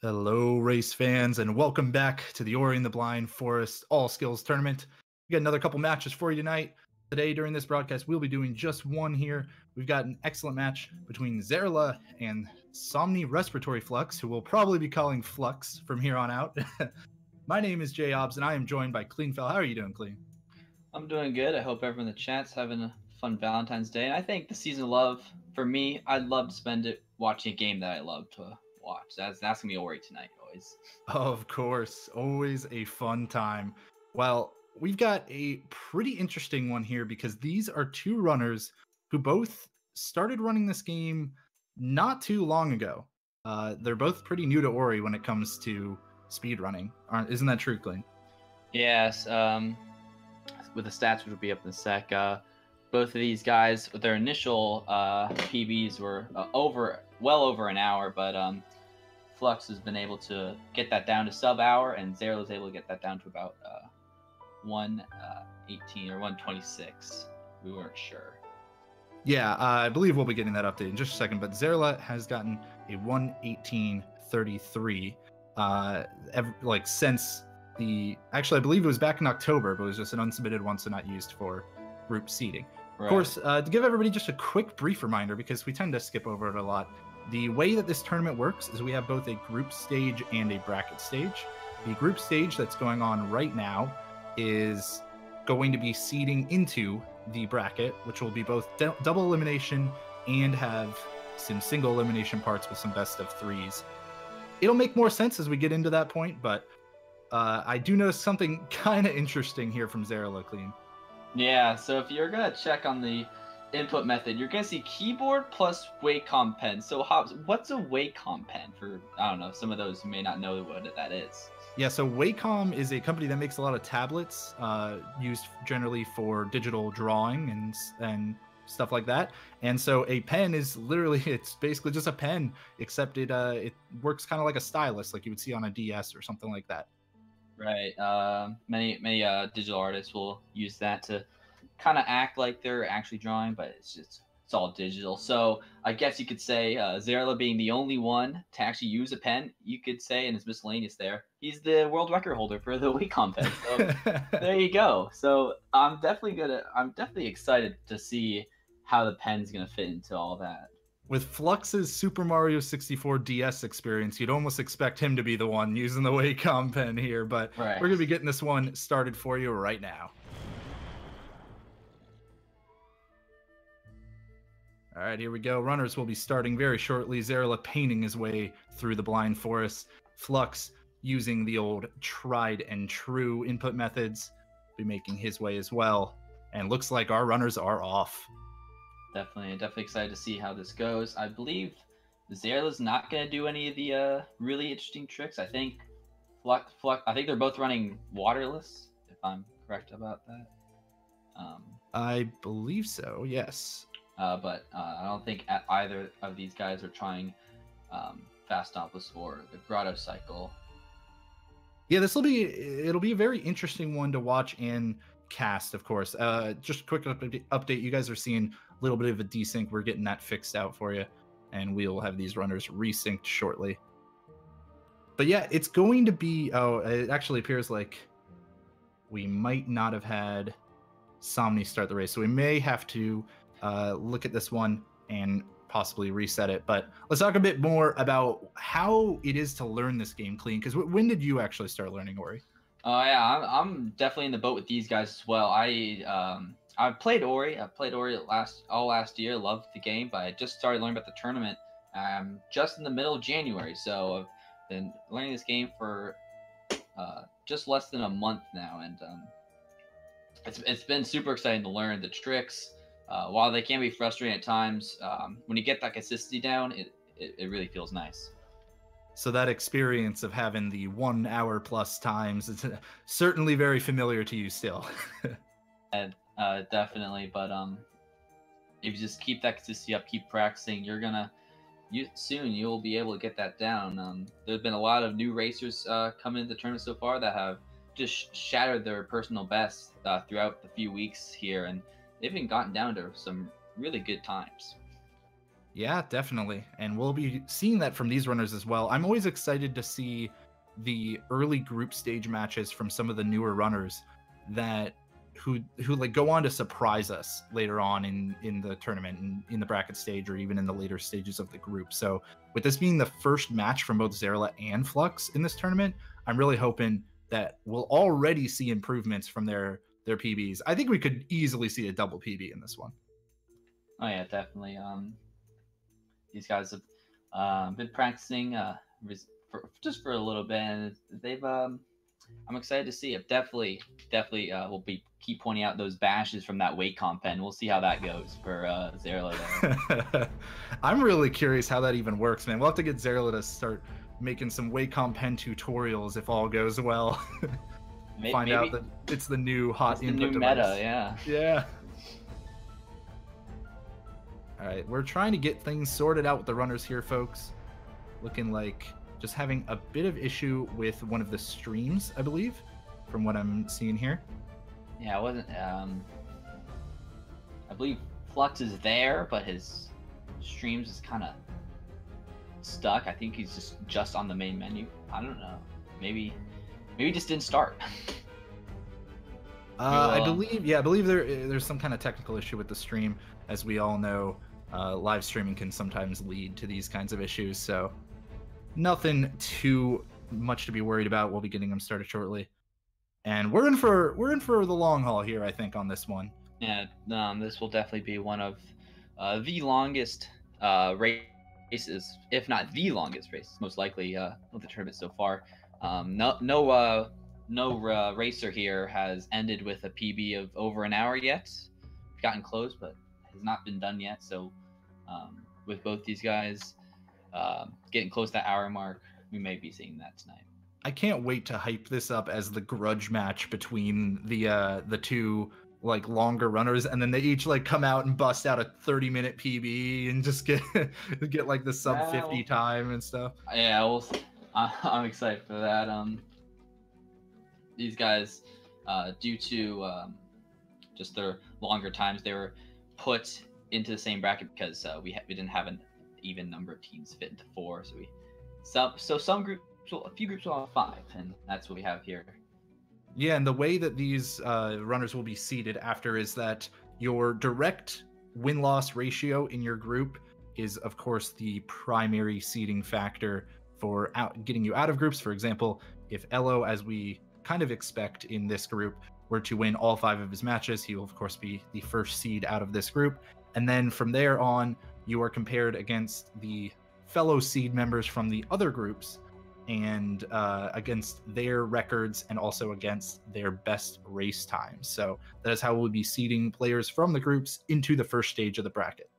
Hello, race fans, and welcome back to the Ori and the Blind Forest All Skills Tournament. We got another couple matches for you tonight. Today, during this broadcast, we'll be doing just one here. We've got an excellent match between Xeirla and Somni Respiratory Flux, who we'll probably be calling Flux from here on out. My name is Jay Obbs, and I am joined by Cleanfell. How are you doing, Clean? I'm doing good. I hope everyone in the chat's having a fun Valentine's Day. And I think the season of love, for me, I'd love to spend it watching a game that I love to watch. That's gonna be Ori tonight, always. Of course, always a fun time. Well, we've got a pretty interesting one here because these are two runners who both started running this game not too long ago. They're both pretty new to Ori when it comes to speedrunning. Isn't that true, Clean? Yes. With the stats, which will be up in a sec. Both of these guys, with their initial PBs were well over an hour, but Flux has been able to get that down to sub-hour, and Xeirla was able to get that down to about 1:18 or 1:26. We weren't sure. Yeah, I believe we'll be getting that update in just a second, but Xeirla has gotten a 1:18:33 since actually I believe it was back in October, but it was just an unsubmitted one, so not used for group seeding. Right. Of course, to give everybody just a quick brief reminder, because we tend to skip over it a lot, the way that this tournament works is we have both a group stage and a bracket stage. The group stage that's going on right now is going to be seeding into the bracket, which will be both double elimination and have some single elimination parts with some best of threes. It'll make more sense as we get into that point, but I do notice something kind of interesting here from Xeirla, Clean. Yeah, so if you're going to check on the input method, you're going to see keyboard plus Wacom pen. So what's a Wacom pen for, I don't know, some of those who may not know what that is? Yeah, so Wacom is a company that makes a lot of tablets used generally for digital drawing and stuff like that. And so a pen is literally, it's basically just a pen, except it works kind of like a stylus, like you would see on a DS or something like that. Right. Many digital artists will use that to kind of act like they're actually drawing, but it's all digital. So I guess you could say Xeirla being the only one to actually use a pen, you could say, and it's miscellaneous there. He's the world record holder for the Wacom pen. So there you go. So I'm definitely excited to see how the pen's gonna fit into all that. With Flux's Super Mario 64 DS experience, you'd almost expect him to be the one using the Wacom pen here, but We're going to be getting this one started for you right now. All right, here we go. Runners will be starting very shortly. Xeirla painting his way through the blind forest. Flux using the old tried and true input methods, be making his way as well. And looks like our runners are off. Definitely excited to see how this goes. I believe Xeirla's not going to do any of the really interesting tricks. I think Flux. I think they're both running waterless, if I'm correct about that. I believe so. Yes. But I don't think either of these guys are trying fast stopless or the grotto cycle. Yeah, it'll be a very interesting one to watch and cast, of course. Just a quick update. You guys are seeing a little bit of a desync. We're getting that fixed out for you, and we'll have these runners resynced shortly. But yeah, it's going to be... Oh, it actually appears like we might not have had Somni start the race, so we may have to look at this one and possibly reset it. But let's talk a bit more about how it is to learn this game, Clean, because when did you actually start learning Ori? Yeah, I'm definitely in the boat with these guys as well. I've played Ori. I played Ori all last year. Loved the game, but I just started learning about the tournament just in the middle of January. So I've been learning this game for just less than a month now, and it's been super exciting to learn the tricks. While they can be frustrating at times, when you get that consistency down, it really feels nice. So that experience of having the 1 hour plus times is certainly very familiar to you still. And definitely, but if you just keep that consistency up, keep practicing, soon you'll be able to get that down. There's been a lot of new racers coming into the tournament so far that have just shattered their personal best throughout the few weeks here, and they've even gotten down to some really good times. Yeah, definitely. And we'll be seeing that from these runners as well. I'm always excited to see the early group stage matches from some of the newer runners that who like go on to surprise us later on in the tournament and in the bracket stage or even in the later stages of the group. So with this being the first match from both Xeirla and Flux in this tournament, I'm really hoping that we'll already see improvements from their PBs. I think we could easily see a double PB in this one. Oh yeah, definitely. These guys have been practicing just for a little bit, and they've. I'm excited to see it. Definitely, we'll keep pointing out those bashes from that weight comp pen. We'll see how that goes for Xeirla there. I'm really curious how that even works, man. We'll have to get Xeirla to start making some weight comp pen tutorials if all goes well. Find out that it's the new hot input new device. Meta, yeah. Yeah. All right, we're trying to get things sorted out with the runners here, folks. Looking like just having a bit of issue with one of the streams, I believe, from what I'm seeing here. Yeah, I wasn't. I believe Flux is there, but his streams is kind of stuck. I think he's just on the main menu. I don't know. Maybe he just didn't start. I believe there's some kind of technical issue with the stream. As we all know, live streaming can sometimes lead to these kinds of issues. So nothing too much to be worried about. We'll be getting them started shortly, and we're in for the long haul here, I think, on this one. Yeah, this will definitely be one of the longest races, if not the longest race, most likely of the tournament so far. No racer here has ended with a PB of over an hour yet. We've gotten close, but has not been done yet. So with both these guys getting close to that hour mark, we may be seeing that tonight. I can't wait to hype this up as the grudge match between the two like longer runners, and then they each like come out and bust out a 30-minute PB and just get like the sub 50 time and stuff. Yeah, I'm excited for that. These guys, due to just their longer times, they were put into the same bracket because we didn't have an even number of teams fit into 4. So a few groups will have 5, and that's what we have here. Yeah, and the way that these runners will be seeded after is that your direct win-loss ratio in your group is, of course, the primary seeding factor for getting you out of groups. For example, if Elo, as we kind of expect in this group, were to win all 5 of his matches, he will, of course, be the first seed out of this group. And then from there on, you are compared against the fellow seed members from the other groups and against their records and also against their best race times. So that is how we'll be seeding players from the groups into the first stage of the bracket.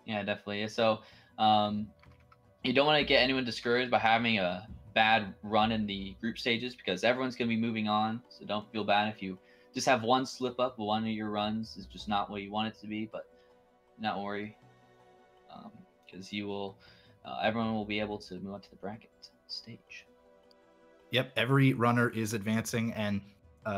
Yeah, definitely. So you don't want to get anyone discouraged by having a bad run in the group stages, because everyone's going to be moving on. So don't feel bad if you just have one slip up. One of your runs is just not what you want it to be, but not worry, because you will. Everyone will be able to move on to the bracket stage. Yep, every runner is advancing, and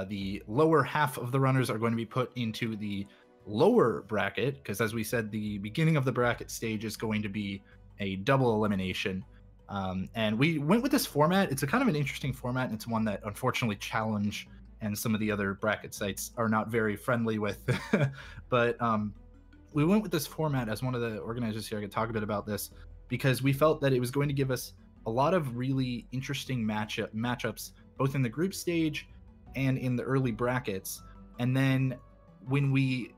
the lower half of the runners are going to be put into the lower bracket, because as we said, the beginning of the bracket stage is going to be a double elimination. And we went with this format. It's a kind of an interesting format, and it's one that unfortunately Challenge and some of the other bracket sites are not very friendly with. But we went with this format as one of the organizers here. I could talk a bit about this because we felt that it was going to give us a lot of really interesting matchups, both in the group stage and in the early brackets. And then when we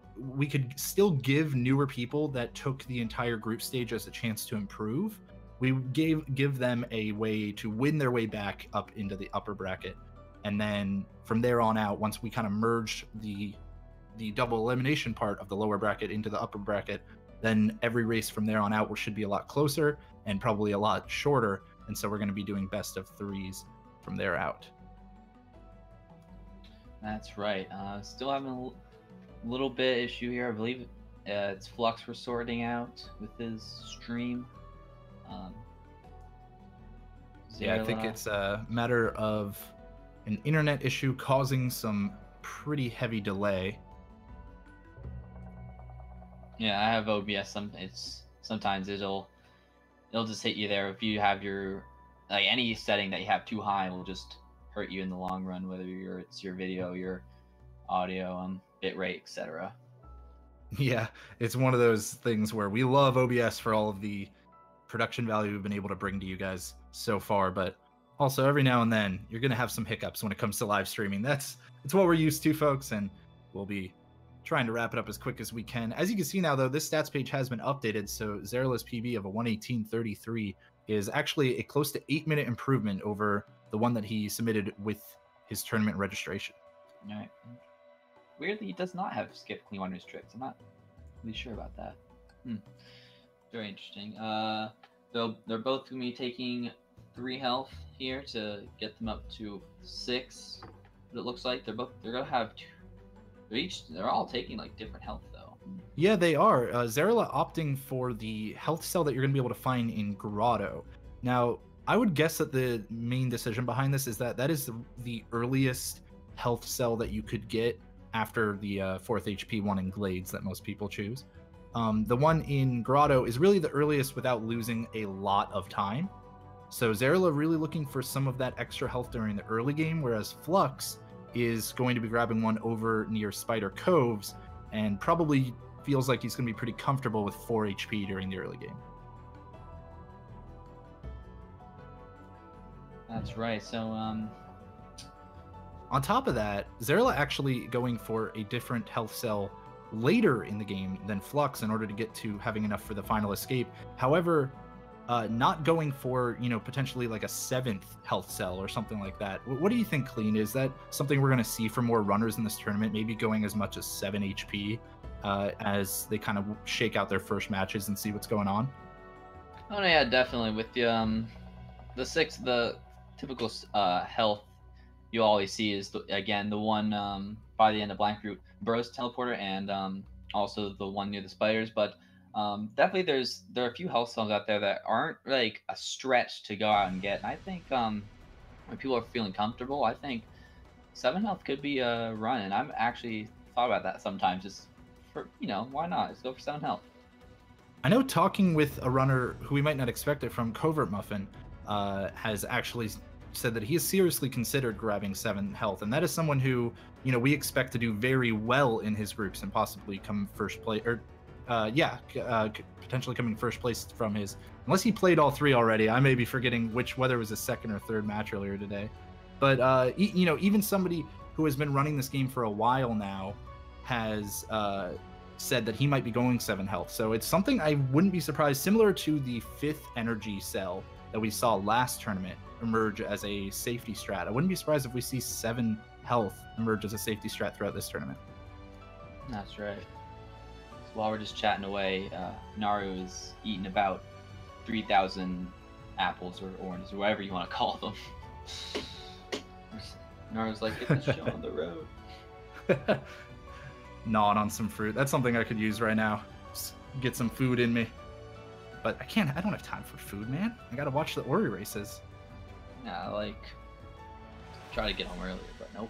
could still give newer people that took the entire group stage as a chance to improve. We give them a way to win their way back up into the upper bracket. And then from there on out, once we kind of merged the double elimination part of the lower bracket into the upper bracket, then every race from there on out should be a lot closer and probably a lot shorter. And so we're going to be doing best of 3s from there out. That's right. Still having a little bit issue here. I believe it's Flux we're sorting out with his stream. Yeah, I think it's a matter of an internet issue causing some pretty heavy delay. Yeah, I have OBS. It's sometimes it'll just hit you there if you have your like any setting that you have too high will just hurt you in the long run, whether it's your video, your audio, bitrate, etc. Yeah, it's one of those things where we love OBS for all of the production value we've been able to bring to you guys so far, but also every now and then you're gonna have some hiccups when it comes to live streaming. It's what we're used to, folks, and we'll be trying to wrap it up as quick as we can. As you can see now, though, this stats page has been updated, so Xeirla's PB of a 118.33 is actually a close to 8-minute improvement over the one that he submitted with his tournament registration. All right. Weirdly, he does not have skip clean one restricts. I'm not really sure about that. Very interesting. They're both going to be taking 3 health here to get them up to 6. But it looks like they're going to have 2. They're all taking like different health though. Yeah, they are. Xeirla opting for the health cell that you're going to be able to find in Grotto. Now, I would guess that the main decision behind this is that is the earliest health cell that you could get after the 4th HP one in Glades that most people choose. The one in Grotto is really the earliest without losing a lot of time. So Xeirla really looking for some of that extra health during the early game, whereas Flux is going to be grabbing one over near Spider Coves and probably feels like he's going to be pretty comfortable with 4 HP during the early game. That's right. So, on top of that, Xeirla actually going for a different health cell later in the game than Flux in order to get to having enough for the final escape. However, not going for, potentially like a 7th health cell or something like that. What do you think, Clean? Is that something we're going to see for more runners in this tournament, maybe going as much as 7 HP as they kind of shake out their first matches and see what's going on? Oh, no, yeah, definitely. With the typical health you always see is, the one by the end of Blank Route, Bros Teleporter, and also the one near the spiders, but definitely there are a few health cells out there that aren't like a stretch to go out and get. I think when people are feeling comfortable, I think 7 health could be a run, and I've actually thought about that sometimes. Just for why not? Let's go for 7 health. I know talking with a runner who we might not expect it from, Covert Muffin, has actually said that he has seriously considered grabbing 7 health, and that is someone who we expect to do very well in his groups and possibly come first place, or potentially coming first place from his, unless he played all 3 already. I may be forgetting whether it was his 2nd or 3rd match earlier today. But even somebody who has been running this game for a while now has said that he might be going 7 health. So it's something I wouldn't be surprised, similar to the 5th energy cell that we saw last tournament emerge as a safety strat. I wouldn't be surprised if we see 7 health emerge as a safety strat throughout this tournament. That's right. While we're just chatting away, Naru is eating about 3,000 apples or oranges or whatever you want to call them. Naru's like, get the show on the road. Gnawing on some fruit. That's something I could use right now. Just get some food in me. But I don't have time for food, man. I gotta watch the Ori races. Yeah, try to get home earlier, but nope.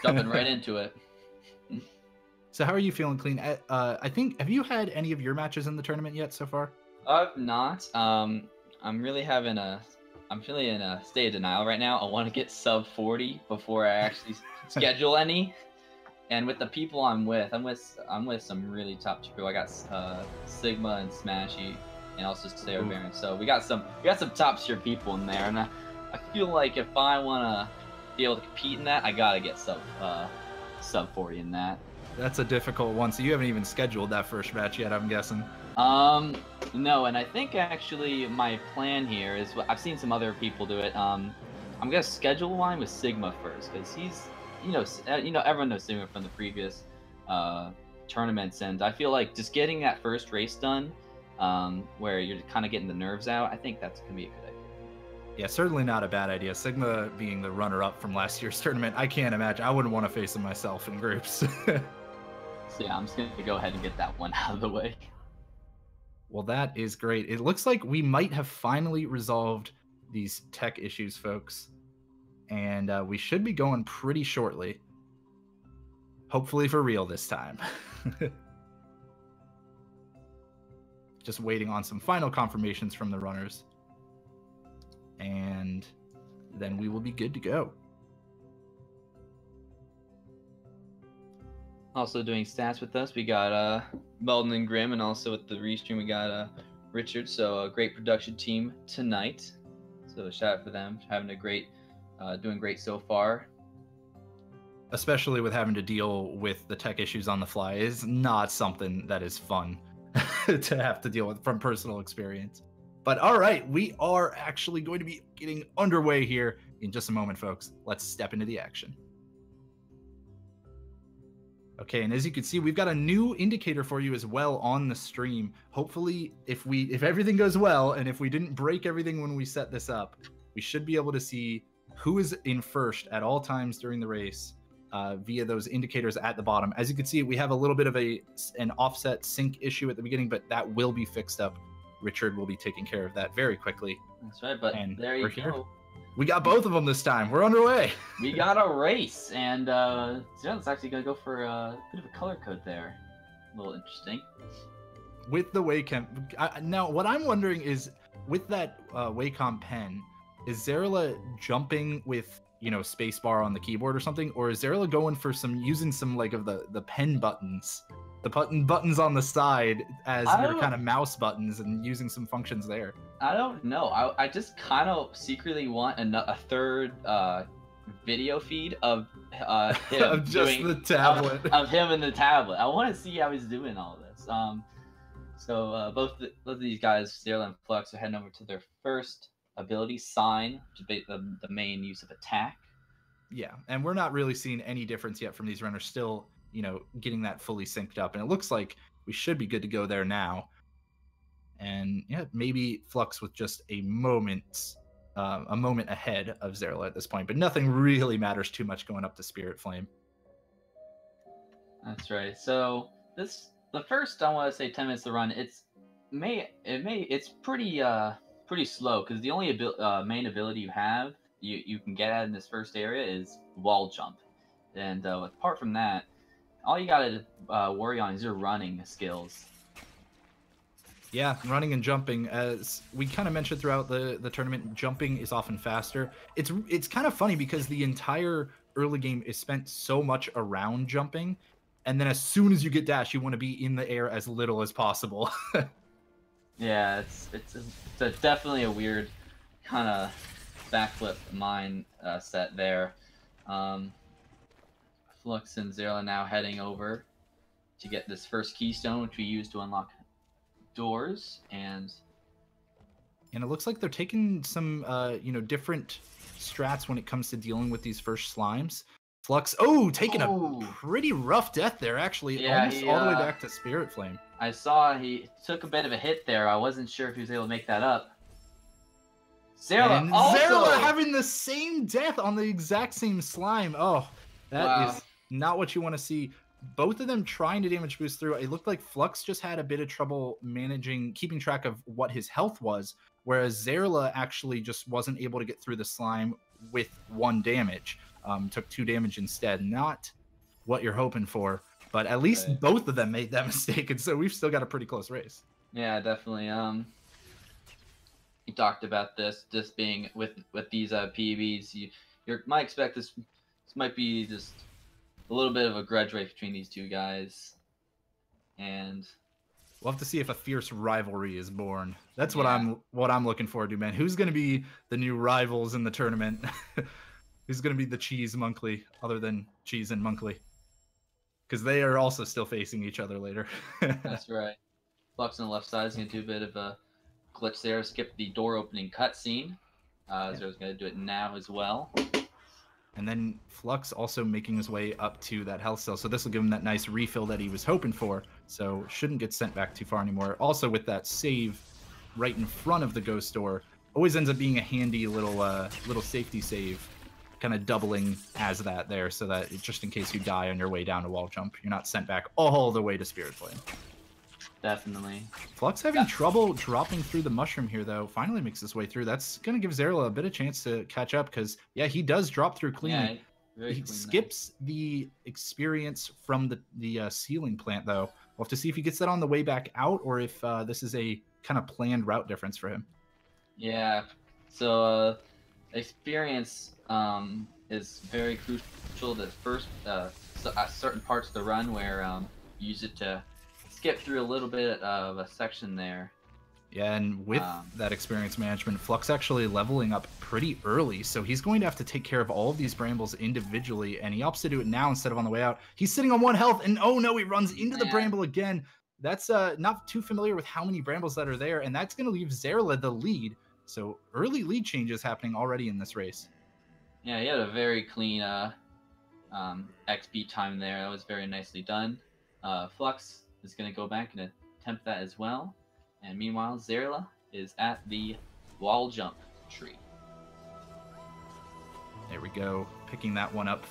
Jumping right into it. So how are you feeling, Clean? I think, have you had any of your matches in the tournament yet so far? I've not. I'm feeling in a state of denial right now. I want to get sub 40 before I actually schedule any. And with the people I'm with some really top people. I got Sigma and Smashy, and also Sarah Baron. So we got some top tier people in there, and I feel like if I want to be able to compete in that, I gotta get sub 40 in that. That's a difficult one. So you haven't even scheduled that first match yet, I'm guessing. No, and I think actually my plan here is, I've seen some other people do it. I'm gonna schedule one with Sigma first, because he's, everyone knows Sigma from the previous tournaments, and I feel like just getting that first race done, where you're kind of getting the nerves out, I think that's gonna be a good idea. Yeah, certainly not a bad idea. Sigma being the runner-up from last year's tournament, I can't imagine. I wouldn't want to face him myself in groups. So yeah, I'm just going to go ahead and get that one out of the way. Well, that is great. It looks like we might have finally resolved these tech issues, folks. And we should be going pretty shortly. Hopefully for real this time. just waiting on some final confirmations from the runners. And then we will be good to go. Also doing stats with us, we got Melden and Grim, and also with the restream we got Richard. So a great production team tonight. So shout out for them, having a great, doing great so far. Especially with having to deal with the tech issues on the fly is not something that is fun to have to deal with from personal experience. But all right, we are actually going to be getting underway here in just a moment, folks. Let's step into the action. Okay, and as you can see, we've got a new indicator for you as well on the stream. Hopefully, if everything goes well, and if we didn't break everything when we set this up, we should be able to see who is in first at all times during the race via those indicators at the bottom. As you can see, we have a little bit of an offset sync issue at the beginning, but that will be fixed up. Richard will be taking care of that very quickly. That's right, but and there you go. We got both of them this time. We're underway. We got a race, and Xeirla's actually going to go for a bit of a color code there. A little interesting. With the Wacom. Now, what I'm wondering is, with that Wacom pen, is Xeirla jumping with, you know, spacebar on the keyboard or something? Or is Xeirla going for using some, like, of the pen buttons? The buttons on the side as your kind of mouse buttons and using some functions there. I don't know. I just kind of secretly want a third video feed of him of just doing, the tablet of him and the tablet. I want to see how he's doing all this. So both of these guys, Xeirla and Flux, are heading over to their first ability, Sign, which is the main use of attack. Yeah, and we're not really seeing any difference yet from these runners. Still, you know, getting that fully synced up, and it looks like we should be good to go there now. And yeah, maybe Flux with just a moment ahead of Xeirla at this point, but nothing really matters too much going up to Spirit Flame. That's right. So the first, I want to say 10 minutes to run. It's pretty slow, because the only main ability you can get at in this first area is wall jump, and apart from that, all you gotta worry on is your running skills. Yeah, running and jumping, as we kind of mentioned throughout the tournament, jumping is often faster. It's kind of funny because the entire early game is spent so much around jumping, and then as soon as you get dash, you want to be in the air as little as possible. Yeah, it's definitely a weird kind of backflip set there. Flux and Xeirla now heading over to get this first keystone, which we use to unlock doors, and it looks like they're taking some different strats when it comes to dealing with these first slimes. Flux, taking a pretty rough death there, actually. Yeah, almost all the way back to Spirit Flame. I saw he took a bit of a hit there. I wasn't sure if he was able to make that up. Xeirla having the same death on the exact same slime. Oh, that is not what you want to see. Both of them trying to damage boost through. It looked like Flux just had a bit of trouble keeping track of what his health was, whereas Xeirla actually just wasn't able to get through the slime with 1 damage. Took 2 damage instead. Not what you're hoping for, but at least both of them made that mistake, and so we've still got a pretty close race. Yeah, definitely. You talked about this just being with these PBs. You might expect this might be just a little bit of a grudge race between these two guys, and we'll have to see if a fierce rivalry is born. That's what I'm looking forward to, man. Who's going to be the new rivals in the tournament? Who's going to be the Cheese Monkley, other than Cheese and Monkley? Because they are also still facing each other later. That's right. Flux on the left side is going to do a bit of a glitch there. Skip the door opening cutscene. Zero's going to do it now as well. And then Flux also making his way up to that health cell. So this will give him that nice refill that he was hoping for. So shouldn't get sent back too far anymore. Also with that save right in front of the ghost door, always ends up being a handy little safety save, kind of doubling as that there, so that just in case you die on your way down to wall jump, you're not sent back all the way to Spirit Flame. Definitely. Flux having trouble dropping through the mushroom here, though. Finally makes his way through. That's going to give Xeirla a bit of chance to catch up, because, yeah, he does drop through cleanly. Yeah, he skips the experience from the ceiling plant, though. We'll have to see if he gets that on the way back out, or if this is a kind of planned route difference for him. Yeah, so experience is very crucial to first certain parts of the run where you use it to skip through a little bit of a section there. Yeah, and with that experience management, Flux actually leveling up pretty early, so he's going to have to take care of all of these brambles individually, and he opts to do it now instead of on the way out. He's sitting on 1 health, and oh no, he runs into the bramble again. That's not too familiar with how many brambles that are there, and that's going to leave Xeirla the lead. So early lead changes happening already in this race. Yeah, he had a very clean XP time there. That was very nicely done. Flux is going to go back and attempt that as well. And meanwhile, Xeirla is at the wall jump tree. There we go. Picking that one up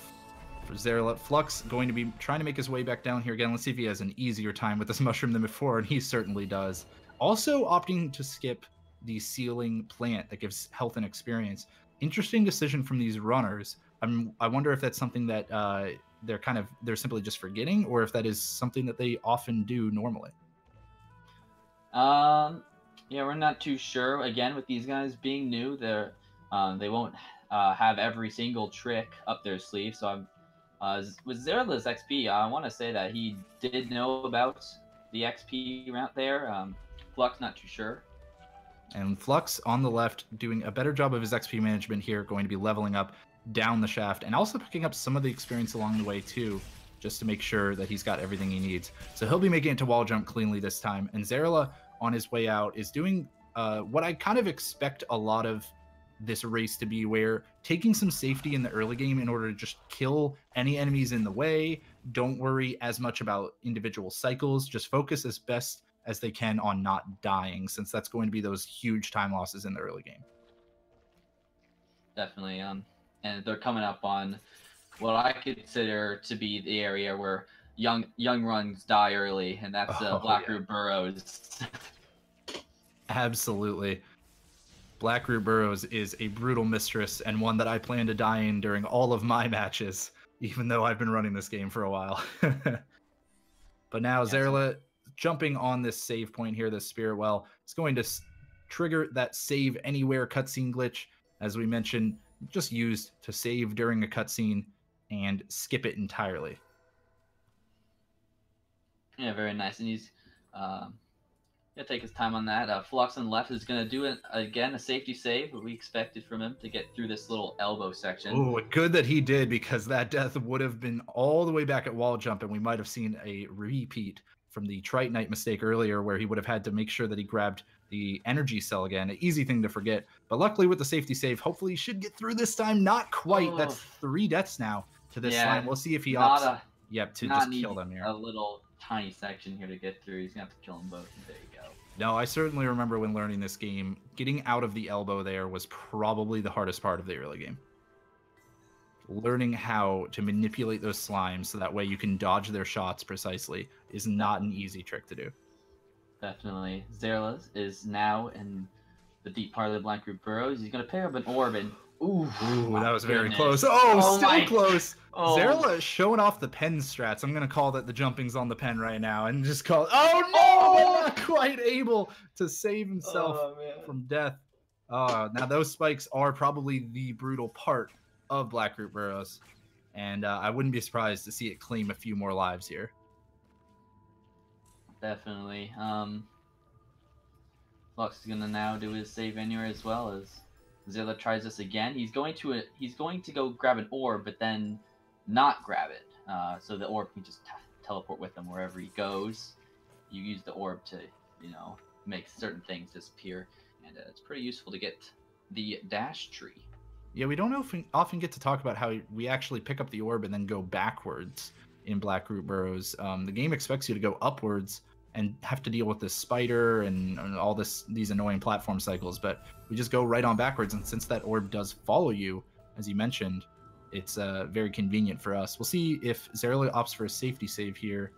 for Xeirla. Flux going to be trying to make his way back down here again. Let's see if he has an easier time with this mushroom than before, and he certainly does. Also opting to skip the ceiling plant that gives health and experience. Interesting decision from these runners. I wonder if that's something that they're simply just forgetting, or if that is something that they often do normally. Yeah, we're not too sure. Again, with these guys being new, they won't have every single trick up their sleeve. So with Xeirla's XP, I want to say that he did know about the XP route there. Flux, not too sure. And Flux on the left doing a better job of his XP management here, going to be leveling up down the shaft and also picking up some of the experience along the way too, just to make sure that he's got everything he needs. So he'll be making it to wall jump cleanly this time. And Xeirla on his way out is doing what I kind of expect a lot of this race to be, where taking some safety in the early game in order to just kill any enemies in the way. Don't worry as much about individual cycles. Just focus as best as they can on not dying, since that's going to be those huge time losses in the early game. Definitely. And they're coming up on what I consider to be the area where young runs die early, and that's Blackroot Burrows. Absolutely. Blackroot Burrows is a brutal mistress, and one that I plan to die in during all of my matches, even though I've been running this game for a while. But now Xeirla jumping on this save point here, this Spirit Well, is going to trigger that save anywhere cutscene glitch, as we mentioned, just used to save during a cutscene and skip it entirely. Yeah, very nice. And he's gonna take his time on that. Flux on the left is gonna do it again, a safety save, but we expected from him to get through this little elbow section. Oh, good that he did, because that death would have been all the way back at wall jump, and we might have seen a repeat from the Tritonite mistake earlier, where he would have had to make sure that he grabbed the energy cell again. An easy thing to forget. But luckily with the safety save, hopefully he should get through this time. Not quite. That's 3 deaths now to this slime. We'll see if he opts to just kill them here. A little tiny section here to get through. He's gonna have to kill them both. There you go. No, I certainly remember when learning this game, getting out of the elbow there was probably the hardest part of the early game. Learning how to manipulate those slimes so that way you can dodge their shots precisely is not an easy trick to do. Definitely. Xeirla is now in the deep part of the Blackroot Burrows. He's going to pick up an orb, and ooh, that was very close. Still close. Xeirla is showing off the pen strats. I'm going to call that the jumping's on the pen right now, and just call it, not quite able to save himself from death. Now those spikes are probably the brutal part of Blackroot Burrows, and I wouldn't be surprised to see it claim a few more lives here. Definitely. Flux is gonna now do his save anywhere as well, as Xeirla tries this again. He's going to go grab an orb, but then not grab it, so the orb can just teleport with him wherever he goes. You use the orb to, make certain things disappear, and it's pretty useful to get the dash tree. Yeah, we don't often get to talk about how we actually pick up the orb and then go backwards in Blackroot Burrows. The game expects you to go upwards and have to deal with this spider and all these annoying platform cycles, but we just go right on backwards, and since that orb does follow you, as you mentioned, it's very convenient for us. We'll see if Xeirla opts for a safety save here.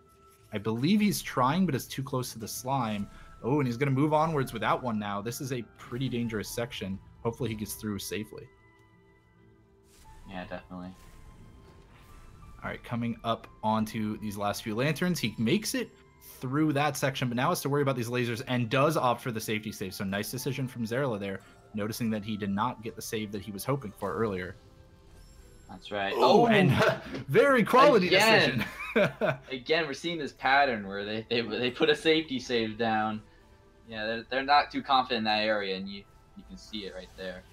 I believe he's trying, but it's too close to the slime. Oh, and he's going to move onwards without one now. This is a pretty dangerous section. Hopefully he gets through safely. Yeah, definitely. All right, coming up onto these last few lanterns. He makes it through that section, but now has to worry about these lasers and does opt for the safety save. So nice decision from Xeirla there, noticing that he did not get the save that he was hoping for earlier. That's right. Oh, and very quality decision. Again, we're seeing this pattern where they put a safety save down. Yeah, they're not too confident in that area, and you can see it right there.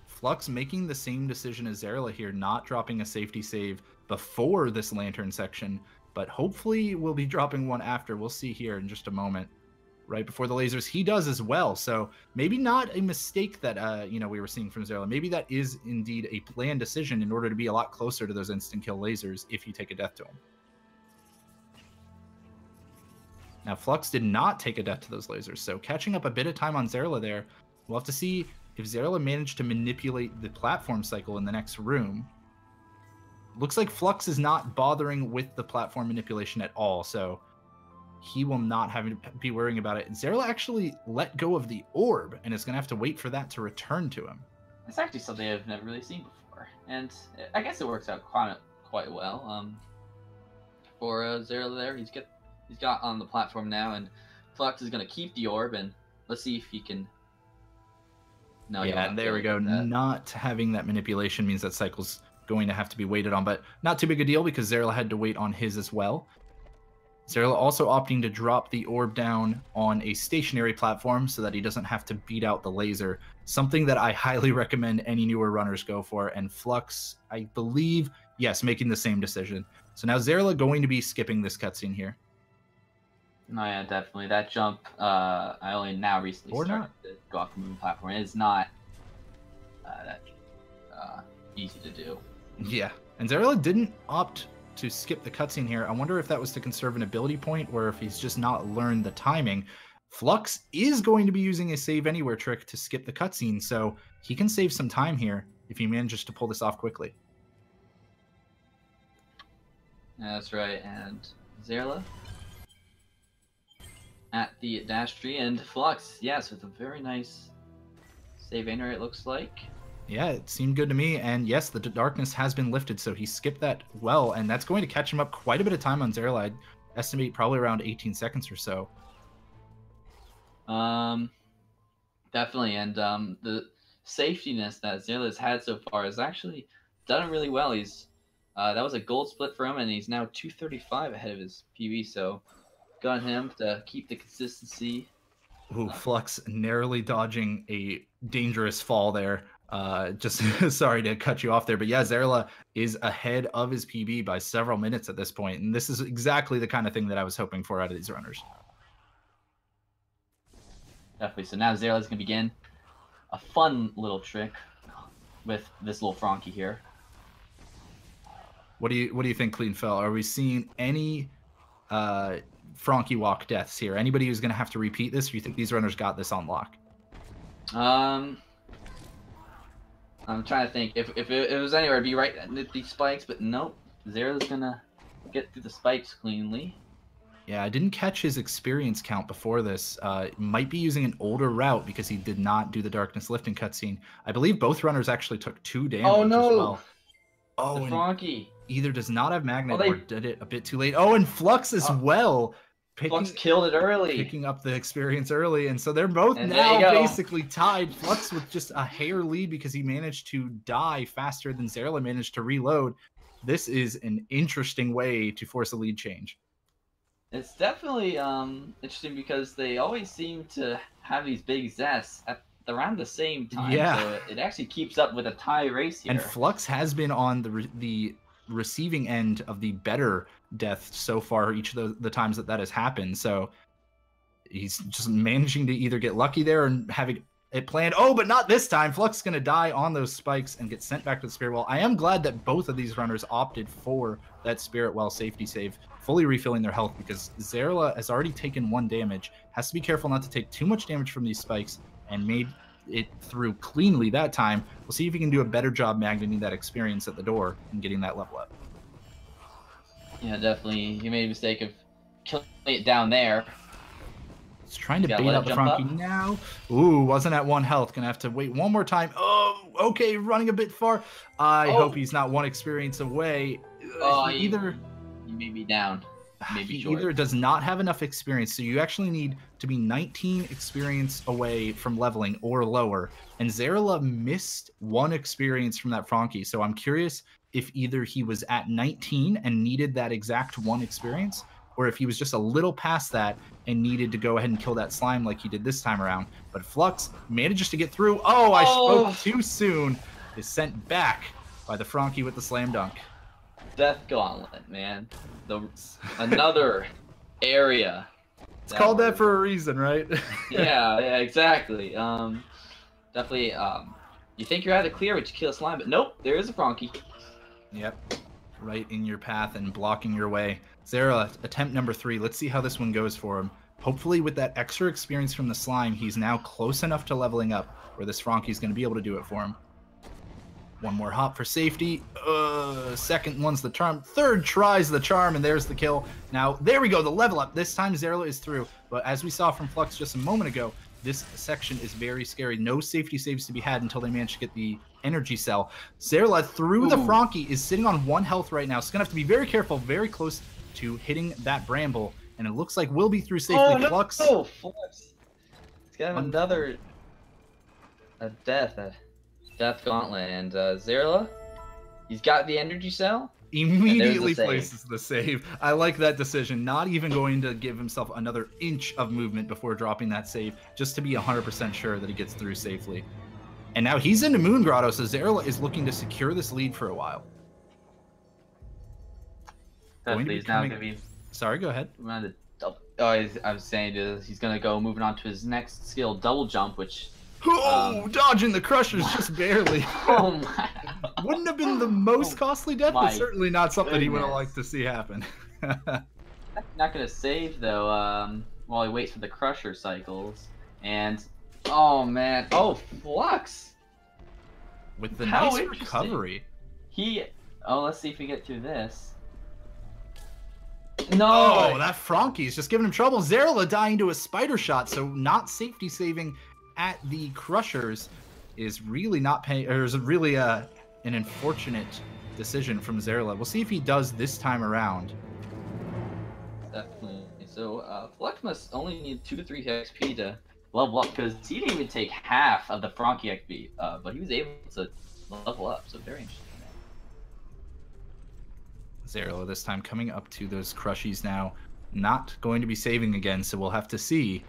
Flux making the same decision as Xeirla here, not dropping a safety save before this lantern section, but hopefully we'll be dropping one after. We'll see here in just a moment. Right before the lasers, he does as well. So maybe not a mistake that we were seeing from Xeirla. Maybe that is indeed a planned decision in order to be a lot closer to those instant kill lasers if you take a death to him. Now Flux did not take a death to those lasers, so catching up a bit of time on Xeirla there. We'll have to see if Xeirla managed to manipulate the platform cycle in the next room. Looks like Flux is not bothering with the platform manipulation at all, so he will not have to be worrying about it. Xeirla actually let go of the orb and is going to have to wait for that to return to him. It's actually something I've never really seen before, and I guess it works out quite well. For Xeirla there, he's got on the platform now, and Flux is going to keep the orb, and let's see if he can. No, yeah, and there we go. Not having that manipulation means that cycle's going to have to be waited on, but not too big a deal because Xeirla had to wait on his as well. Xeirla also opting to drop the orb down on a stationary platform so that he doesn't have to beat out the laser. Something that I highly recommend any newer runners go for. And Flux, I believe, yes, making the same decision. So now Xeirla going to be skipping this cutscene here. No, yeah, definitely. That jump, I only now recently started to go off the moving platform. It is not that easy to do. Yeah, and Xeirla didn't opt to skip the cutscene here. I wonder if that was to conserve an ability point or if he's just not learned the timing. Flux is going to be using a save anywhere trick to skip the cutscene, so he can save some time here if he manages to pull this off quickly. Yeah, that's right, and Xeirla at the dash tree, and Flux, yes, with a very nice save anywhere it looks like. Yeah, it seemed good to me, and yes, the darkness has been lifted, so he skipped that well, and that's going to catch him up quite a bit of time on Xeirla. I'd estimate probably around 18 seconds or so. Definitely, and the safetiness that Xeirla has had so far has actually done really well. He's that was a gold split for him, and he's now 235 ahead of his PB, so got him to keep the consistency. Ooh, Flux narrowly dodging a dangerous fall there. Just sorry to cut you off there, but yeah, Xeirla is ahead of his PB by several minutes at this point, and this is exactly the kind of thing that I was hoping for out of these runners. Definitely. So now Xeirla's gonna begin a fun little trick with this little Frankie here. What do you think, Clean Fell? Are we seeing any Frankie walk deaths here? Anybody who's gonna have to repeat this? Or do you think these runners got this on lock? I'm trying to think. If it was anywhere, it'd be right at these spikes, but nope. Xeirla's gonna get through the spikes cleanly. Yeah, I didn't catch his experience count before this. Might be using an older route because he did not do the darkness lifting cutscene. I believe both runners actually took 2 damage as well. Oh, the Frankie either does not have magnet or did it a bit too late. Oh, and Flux as well. Flux killed it early. Picking up the experience early, and so they're both now basically tied. Flux with just a hair lead because he managed to die faster than Xeirla managed to reload. This is an interesting way to force a lead change. It's definitely interesting because they always seem to have these big zests at around the same time. Yeah. So it actually keeps up with a tie race here. And Flux has been on the receiving end of the better death so far each of the times that has happened. So he's just managing to either get lucky there and having it planned. Oh, but not this time. Flux is going to die on those spikes and get sent back to the Spirit Well. I am glad that both of these runners opted for that Spirit Well safety save, fully refilling their health, because Xeirla has already taken 1 damage, has to be careful not to take too much damage from these spikes, and made it through cleanly that time. We'll see if he can do a better job magneting that experience at the door and getting that level up. Yeah, definitely. He made a mistake of killing it down there. He's trying to bait out the Frankie now. Ooh, wasn't at 1 health. Gonna have to wait one more time. Oh, okay, running a bit far. I hope he's not 1 experience away. Oh, you made me down. maybe he either does not have enough experience, so you actually need to be 19 experience away from leveling or lower. And Xeirla missed 1 experience from that Frankie, so I'm curious if either he was at 19 and needed that exact 1 experience, or if he was just a little past that and needed to go ahead and kill that slime like he did this time around. But Flux manages to get through. Oh, I spoke too soon. Is sent back by the Frankie with the slam dunk. Death Gauntlet, man. Another area. It's called that for a reason, right? yeah, exactly. Definitely. You think you're out of the clear, but you kill a slime, but nope, there is a Frankie. Yep, right in your path and blocking your way. Xeirla, attempt number 3. Let's see how this one goes for him. Hopefully, with that extra experience from the slime, he's now close enough to leveling up where this Frankie's going to be able to do it for him. 1 more hop for safety. Second one's the charm. Third tries the charm, and there's the kill. Now, there we go, the level up. This time, Xeirla is through. But as we saw from Flux just a moment ago, this section is very scary. No safety saves to be had until they manage to get the energy cell. Xeirla, through the Frankie, is sitting on 1 health right now. So going to have to be very careful, very close to hitting that bramble. And it looks like we'll be through safely. Oh, no. Flux. Oh, Flux. It's got another death gauntlet, and Xeirla, he's got the energy cell. Immediately places the save. I like that decision. Not even going to give himself another inch of movement before dropping that save, just to be 100% sure that he gets through safely. And now he's into Moon Grotto, so Xeirla is looking to secure this lead for a while. Sorry, go ahead. I was saying he's going to go moving on to his next skill, double jump, which... dodging the crushers just barely. Oh my! Wouldn't have been the most costly death, but certainly not something he would have liked to see happen. Not gonna save though. While he waits for the crusher cycles, and oh man, Flux with the nice recovery. Let's see if we get through this. No, that Frankie's just giving him trouble. Xeirla dying to a spider shot, so not safety saving at the crushers is really not paying, or is really an unfortunate decision from Xeirla. We'll see if he does this time around. Definitely. So Flux must only need 2 to 3 XP to level up, because he didn't even take half of the Frankie XP, but he was able to level up. So very interesting. Xeirla this time coming up to those crushies now, not going to be saving again, so we'll have to see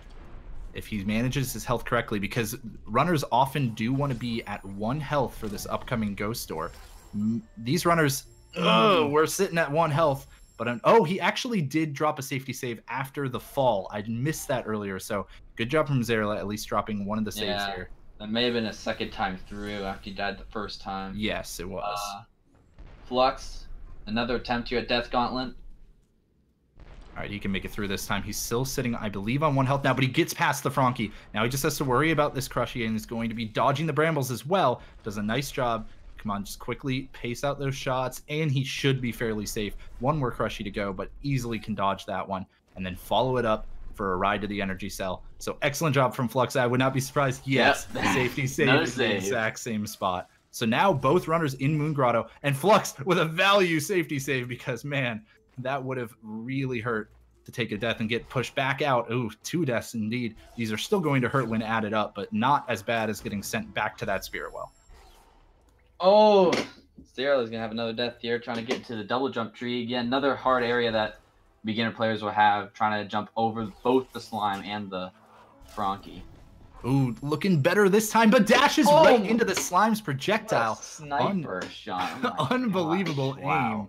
if he manages his health correctly, because runners often do want to be at 1 health for this upcoming ghost door. These runners, we're sitting at 1 health, but he actually did drop a safety save after the fall. I missed that earlier, so good job from Xeirla, at least dropping 1 of the saves here. That may have been a second time through after he died the first time. Yes, it was. Flux, another attempt here at Death Gauntlet. All right, he can make it through this time. He's still sitting, I believe, on 1 health now, but he gets past the Frankie. Now he just has to worry about this Crushy, and is going to be dodging the brambles as well. Does a nice job. Come on, just quickly pace out those shots, and he should be fairly safe. 1 more Crushy to go, but easily can dodge that one, and then follow it up for a ride to the energy cell. So excellent job from Flux. I would not be surprised. Yes, the safety save is the exact same spot. So now both runners in Moon Grotto, and Flux with a value safety save, because, man, that would have really hurt to take a death and get pushed back out. Ooh, 2 deaths indeed. These are still going to hurt when added up, but not as bad as getting sent back to that spirit well. Oh, Xeirla is going to have another death here, trying to get to the double jump tree. Again, another hard area that beginner players will have, trying to jump over both the slime and the Frankie. Ooh, looking better this time, but dashes right into the slime's projectile. Sniper shot. Oh unbelievable aim. Wow.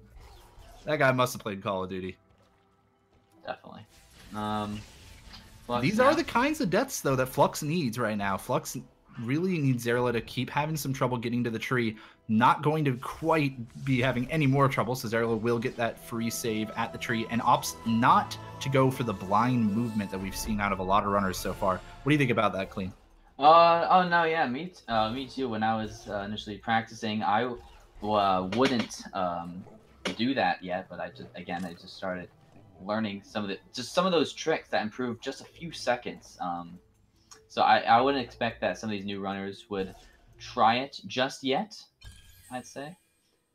That guy must have played Call of Duty. Definitely. These are the kinds of deaths, though, that Flux needs right now. Flux really needs Xeirla to keep having some trouble getting to the tree. Not going to quite be having any more trouble, so Xeirla will get that free save at the tree, and opts not to go for the blind movement that we've seen out of a lot of runners so far. What do you think about that, Clean? Oh no, yeah, me too. When I was initially practicing, I wouldn't do that yet, but I just started learning some of those tricks that improve just a few seconds. So I wouldn't expect that some of these new runners would try it just yet, I'd say.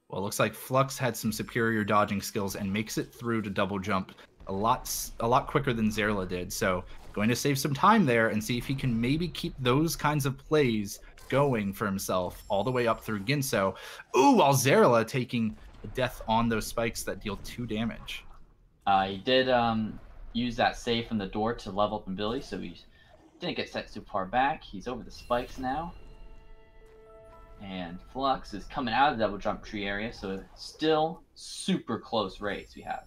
Well, it looks like Flux had some superior dodging skills and makes it through to double jump. a lot quicker than Xeirla did. So going to save some time there and see if he can maybe keep those kinds of plays going for himself all the way up through Ginso. Ooh, while Xeirla taking a death on those spikes that deal 2 damage. He did use that save from the door to level up ability, so he didn't get set too far back. He's over the spikes now. And Flux is coming out of the double jump tree area, so still super close race we have.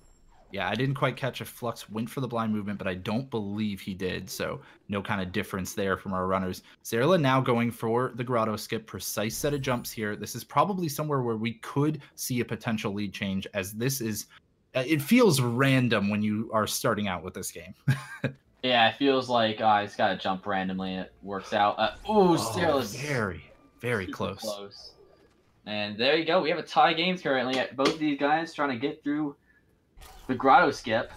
Yeah, I didn't quite catch if Flux went for the blind movement, but I don't believe he did, so no kind of difference there from our runners. Xeirla now going for the grotto skip, precise set of jumps here. This is probably somewhere where we could see a potential lead change, as this is, it feels random when you are starting out with this game. Yeah, it feels like he's got to jump randomly and it works out. Xeirla's very close. And there you go. We have a tie games currently. Both of these guys trying to get through the grotto skip.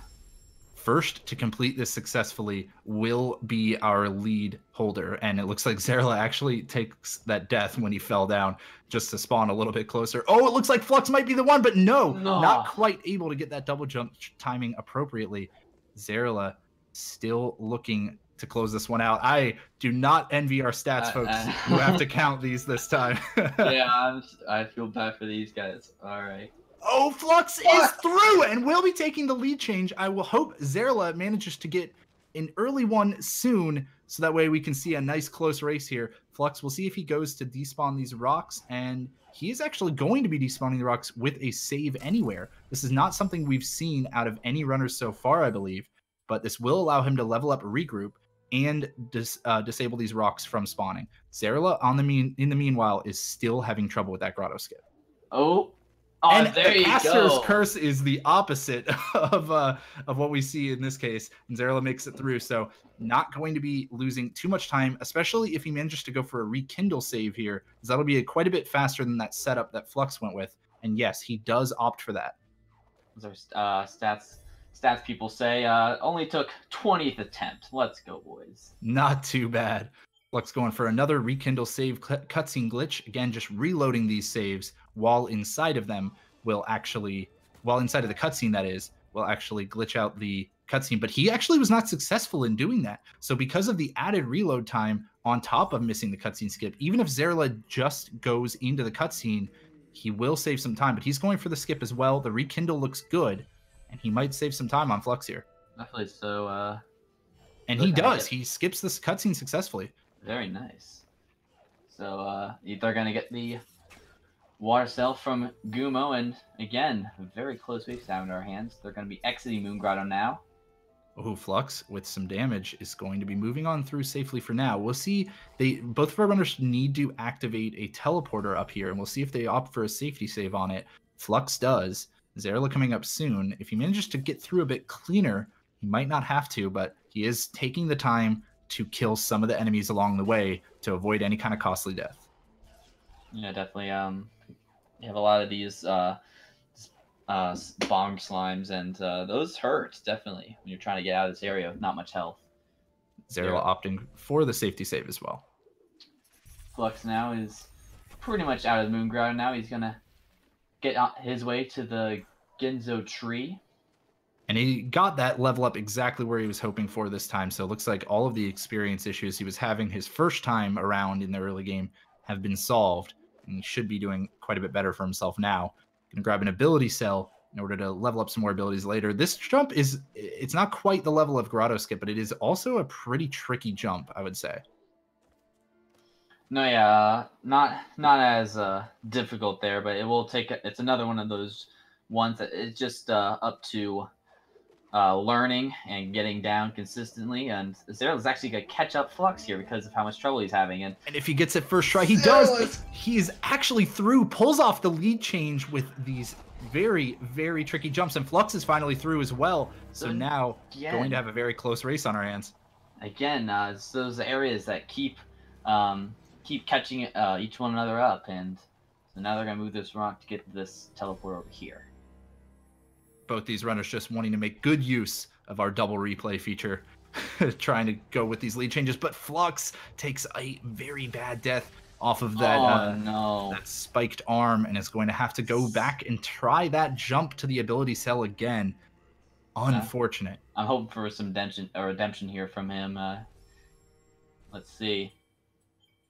First to complete this successfully will be our lead holder. And it looks like Xeirla actually takes that death when he fell down just to spawn a little bit closer. Oh, it looks like Flux might be the one, but no, not quite able to get that double jump timing appropriately. Xeirla still looking to close this one out. I do not envy our stats folks who have to count these this time. Yeah, I feel bad for these guys. All right. Oh, Flux is through and will be taking the lead change. I will hope Xeirla manages to get an early one soon, so that way we can see a nice close race here. Flux, we'll see if he goes to despawn these rocks, and he is actually going to be despawning the rocks with a save anywhere. This is not something we've seen out of any runners so far, I believe, but this will allow him to level up, regroup, and disable these rocks from spawning. Xeirla, in the meanwhile, is still having trouble with that grotto skip. And there the caster's go. curse is the opposite of what we see in this case. And Xeirla makes it through, so not going to be losing too much time, especially if he manages to go for a rekindle save here, because that'll be quite a bit faster than that setup that Flux went with. And yes, he does opt for that. Those are stats people say only took 20th attempt. Let's go, boys. Not too bad. Flux going for another rekindle save cutscene glitch. Again, just reloading these saves while inside of them will actually, while inside of the cutscene that is, will actually glitch out the cutscene. But he actually was not successful in doing that. So because of the added reload time on top of missing the cutscene skip, even if Xeirla just goes into the cutscene, he will save some time. But he's going for the skip as well. The rekindle looks good, and he might save some time on Flux here. Definitely. So, and he does. He skips this cutscene successfully. Very nice. So they're going to get the water cell from Gumo, and again, very close race down in our hands. They're going to be exiting Moon Grotto now. Oh, Flux with some damage is going to be moving on through safely for now. We'll see. Both of our runners need to activate a teleporter up here, and we'll see if they opt for a safety save on it. Flux does. Xeirla coming up soon. If he manages to get through a bit cleaner, he might not have to, but he is taking the time to kill some of the enemies along the way to avoid any kind of costly death. Yeah, definitely. You have a lot of these bomb slimes, and those hurt, definitely, when you're trying to get out of this area with not much health. Xeirla opting for the safety save as well. Flux now is pretty much out of the Moon Grotto now. He's going to get his way to the Ginso tree. And he got that level up exactly where he was hoping for this time. So it looks like all of the experience issues he was having his first time around in the early game have been solved. And he should be doing quite a bit better for himself now. Gonna grab an ability cell in order to level up some more abilities later. This jump it's not quite the level of Grotto Skip, but it is also a pretty tricky jump, I would say. No, yeah, not as difficult there, but it will take. It's another one of those ones that it's just up to learning and getting down consistently. And Xeirla's actually gonna catch up Flux here because of how much trouble he's having. And if he gets it first try, he does. He is actually through, pulls off the lead change with these very, very tricky jumps, and Flux is finally through as well. So now going to have a very close race on our hands. Again, it's those areas that keep catching each one another up, and so now they're gonna move this rock to get this teleport over here. Both these runners just wanting to make good use of our double replay feature, trying to go with these lead changes, but Flux takes a very bad death off of that, that spiked arm, and is going to have to go back and try that jump to the ability cell again. Unfortunate. I'm hoping for some redemption here from him. Let's see.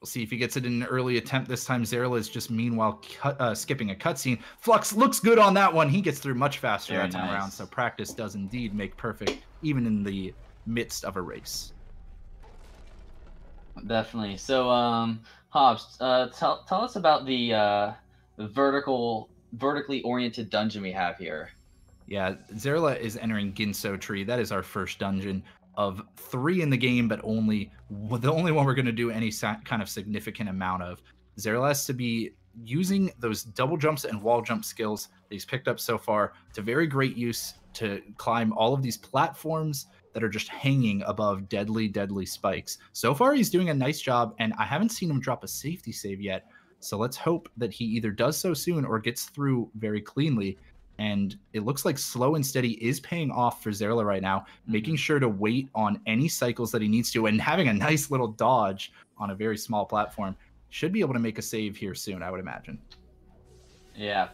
We'll see if he gets it in an early attempt this time. Xeirla is just meanwhile skipping a cutscene. Flux looks good on that one. He gets through much faster that time around. So practice does indeed make perfect, even in the midst of a race. Definitely. So, Hobbs, tell us about the vertically oriented dungeon we have here. Yeah, Xeirla is entering Ginso Tree. That is our first dungeon of 3 in the game, but the only one we're going to do any kind of significant amount of. Xeirla has to be using those double jumps and wall jump skills that he's picked up so far to very great use to climb all of these platforms that are just hanging above deadly, deadly spikes. So far, he's doing a nice job, and I haven't seen him drop a safety save yet. So let's hope that he either does so soon or gets through very cleanly. And it looks like slow and steady is paying off for Xeirla right now, making sure to wait on any cycles that he needs to, and having a nice little dodge on a very small platform. Should be able to make a save here soon, I would imagine. Yeah.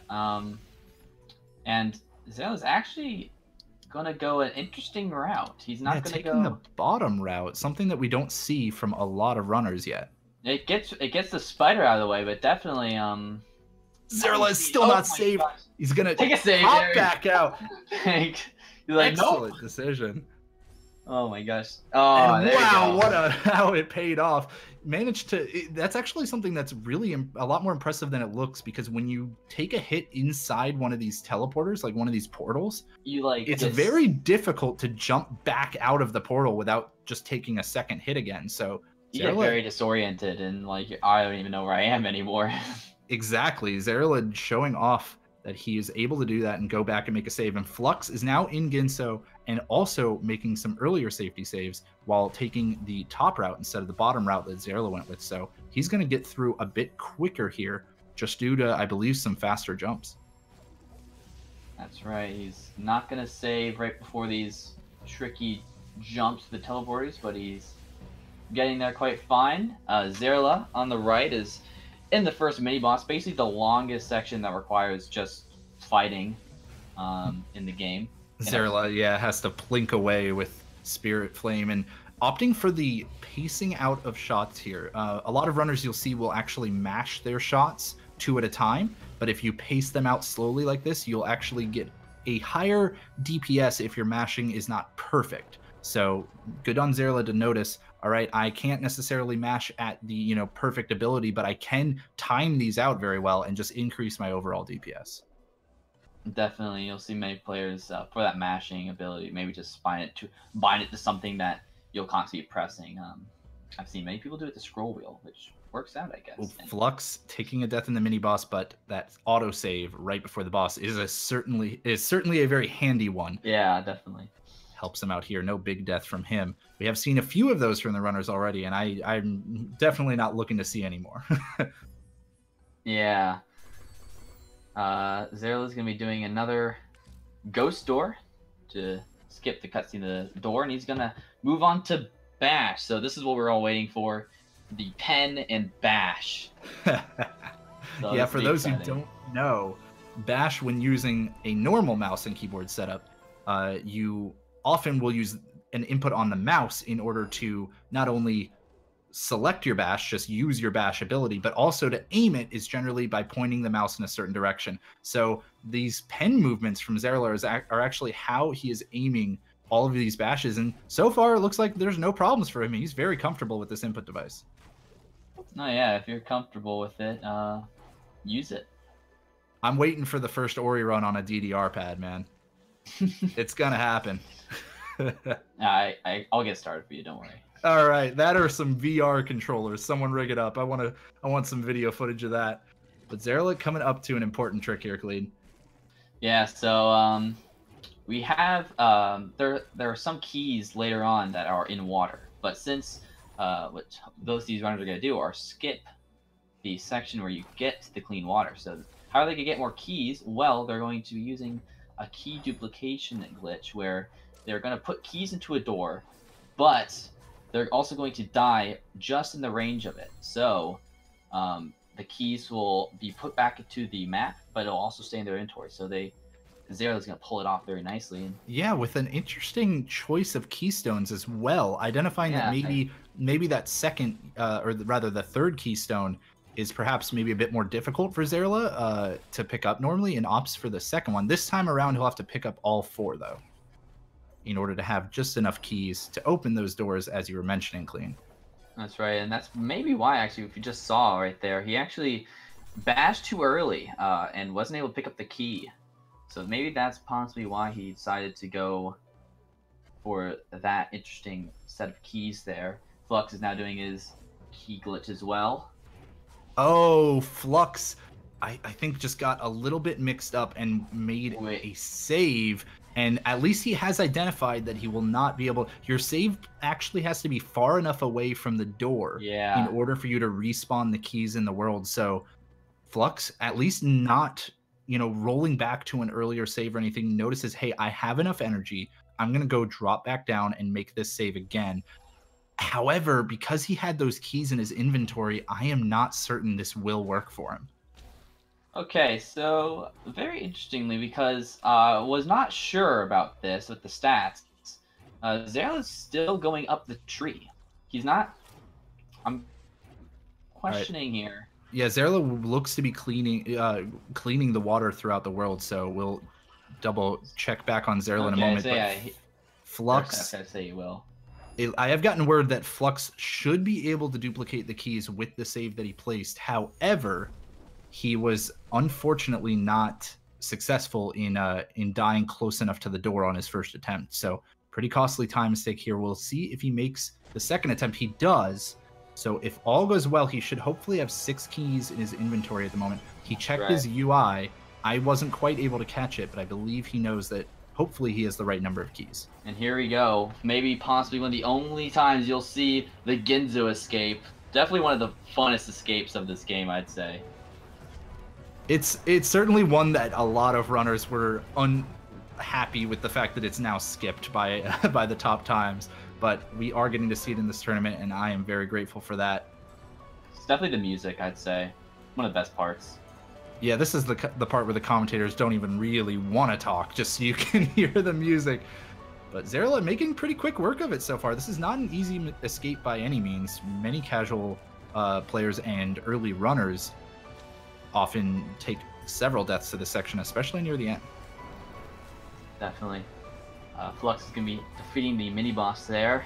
And Xeirla's actually going to go an interesting route. He's not going to go the bottom route, something that we don't see from a lot of runners yet. It gets the spider out of the way, but definitely Xeirla is still not safe. He's gonna take a save. Hop back out. He's like, excellent decision. Oh my gosh! Oh, and wow, how it paid off. Managed to. That's actually something that's really a lot more impressive than it looks, because when you take a hit inside one of these teleporters, like one of these portals, it's very difficult to jump back out of the portal without just taking a second hit again. So you get very disoriented and like, I don't even know where I am anymore. Exactly. Xeirla showing off that he is able to do that and go back and make a save. And Flux is now in Ginso and also making some earlier safety saves while taking the top route instead of the bottom route that Xeirla went with. So he's going to get through a bit quicker here just due to, I believe, some faster jumps. That's right. He's not going to save right before these tricky jumps to the teleporters, but he's getting there quite fine. Xeirla on the right is in the first mini boss, basically the longest section that requires just fighting in the game. Xeirla, yeah, has to plink away with Spirit Flame and opting for the pacing out of shots here. A lot of runners you'll see will actually mash their shots 2 at a time, but if you pace them out slowly like this, you'll actually get a higher DPS if your mashing is not perfect. So good on Xeirla to notice, all right, I can't necessarily mash at the, perfect ability, but I can time these out very well and just increase my overall DPS. Definitely, you'll see many players for that mashing ability, maybe just bind it to something that you'll constantly be pressing. I've seen many people do it to scroll wheel, which works out, I guess. Well, Flux taking a death in the mini boss, but that autosave right before the boss is certainly a very handy one. Yeah, definitely. Helps him out here. No big death from him. We have seen a few of those from the runners already, and I'm definitely not looking to see any more. Yeah. Xeirla's going to be doing another ghost door to skip the cutscene of the door, and he's going to move on to bash. So this is what we're all waiting for, the pen and bash. So yeah, for those who don't know, bash, when using a normal mouse and keyboard setup, you often will use an input on the mouse in order to not only select your bash, just use your bash ability, but also to aim it is generally by pointing the mouse in a certain direction. So these pen movements from Xeirla are actually how he is aiming all of these bashes, and so far it looks like there's no problems for him. He's very comfortable with this input device. Oh yeah, if you're comfortable with it, use it. I'm waiting for the first Ori run on a DDR pad, man. It's gonna happen. I'll get started for you, don't worry. All right, that or some VR controllers. Someone rig it up. I want some video footage of that. But Xeirla coming up to an important trick here, Khalid. Yeah, so we have there are some keys later on that are in water, but since what these runners are going to do are skip the section where you get to the clean water. So how are they going to get more keys? Well, they're going to be using a key duplication glitch where they're going to put keys into a door, but they're also going to die just in the range of it. So the keys will be put back into the map, but it'll also stay in their inventory. So they Xeirla's going to pull it off very nicely. Yeah, with an interesting choice of keystones as well, identifying that maybe that second, or rather the third keystone is perhaps maybe a bit more difficult for Xeirla to pick up normally, and opts for the second one. This time around, he'll have to pick up all 4, though, in order to have just enough keys to open those doors, as you were mentioning, Clean. That's right, and that's maybe why, actually, if you just saw right there, he actually bashed too early and wasn't able to pick up the key. So maybe that's possibly why he decided to go for that interesting set of keys there. Flux is now doing his key glitch as well. Oh, Flux, I think just got a little bit mixed up and made a save. And at least he has identified that he will not be able... Your save actually has to be far enough away from the door in order for you to respawn the keys in the world. So Flux, at least not, rolling back to an earlier save or anything, notices, hey, I have enough energy. I'm going to go drop back down and make this save again. However, because he had those keys in his inventory, I am not certain this will work for him. Okay, so very interestingly, because I was not sure about this with the stats, Xeirla's still going up the tree. He's not... I'm questioning here. Yeah, Xeirla looks to be cleaning the water throughout the world, so we'll double check back on Xeirla in a moment. So but Flux... I say you will. I have gotten word that Flux should be able to duplicate the keys with the save that he placed. However, he was unfortunately not successful in dying close enough to the door on his first attempt. So pretty costly time mistake here. We'll see if he makes the second attempt. He does. So if all goes well, he should hopefully have 6 keys in his inventory at the moment. He checked his UI. I wasn't quite able to catch it, but I believe he knows that hopefully he has the right number of keys. And here we go. Maybe possibly one of the only times you'll see the Ginzo escape. Definitely one of the funnest escapes of this game, I'd say. It's certainly one that a lot of runners were unhappy with the fact that it's now skipped by the top times. But we are getting to see it in this tournament, and I am very grateful for that. It's definitely the music, I'd say. One of the best parts. Yeah, this is the part where the commentators don't even really want to talk, just so you can hear the music. But Xeirla making pretty quick work of it so far. This is not an easy escape by any means. Many casual players and early runners often take several deaths to this section, especially near the end. Definitely. Flux is going to be defeating the mini-boss there.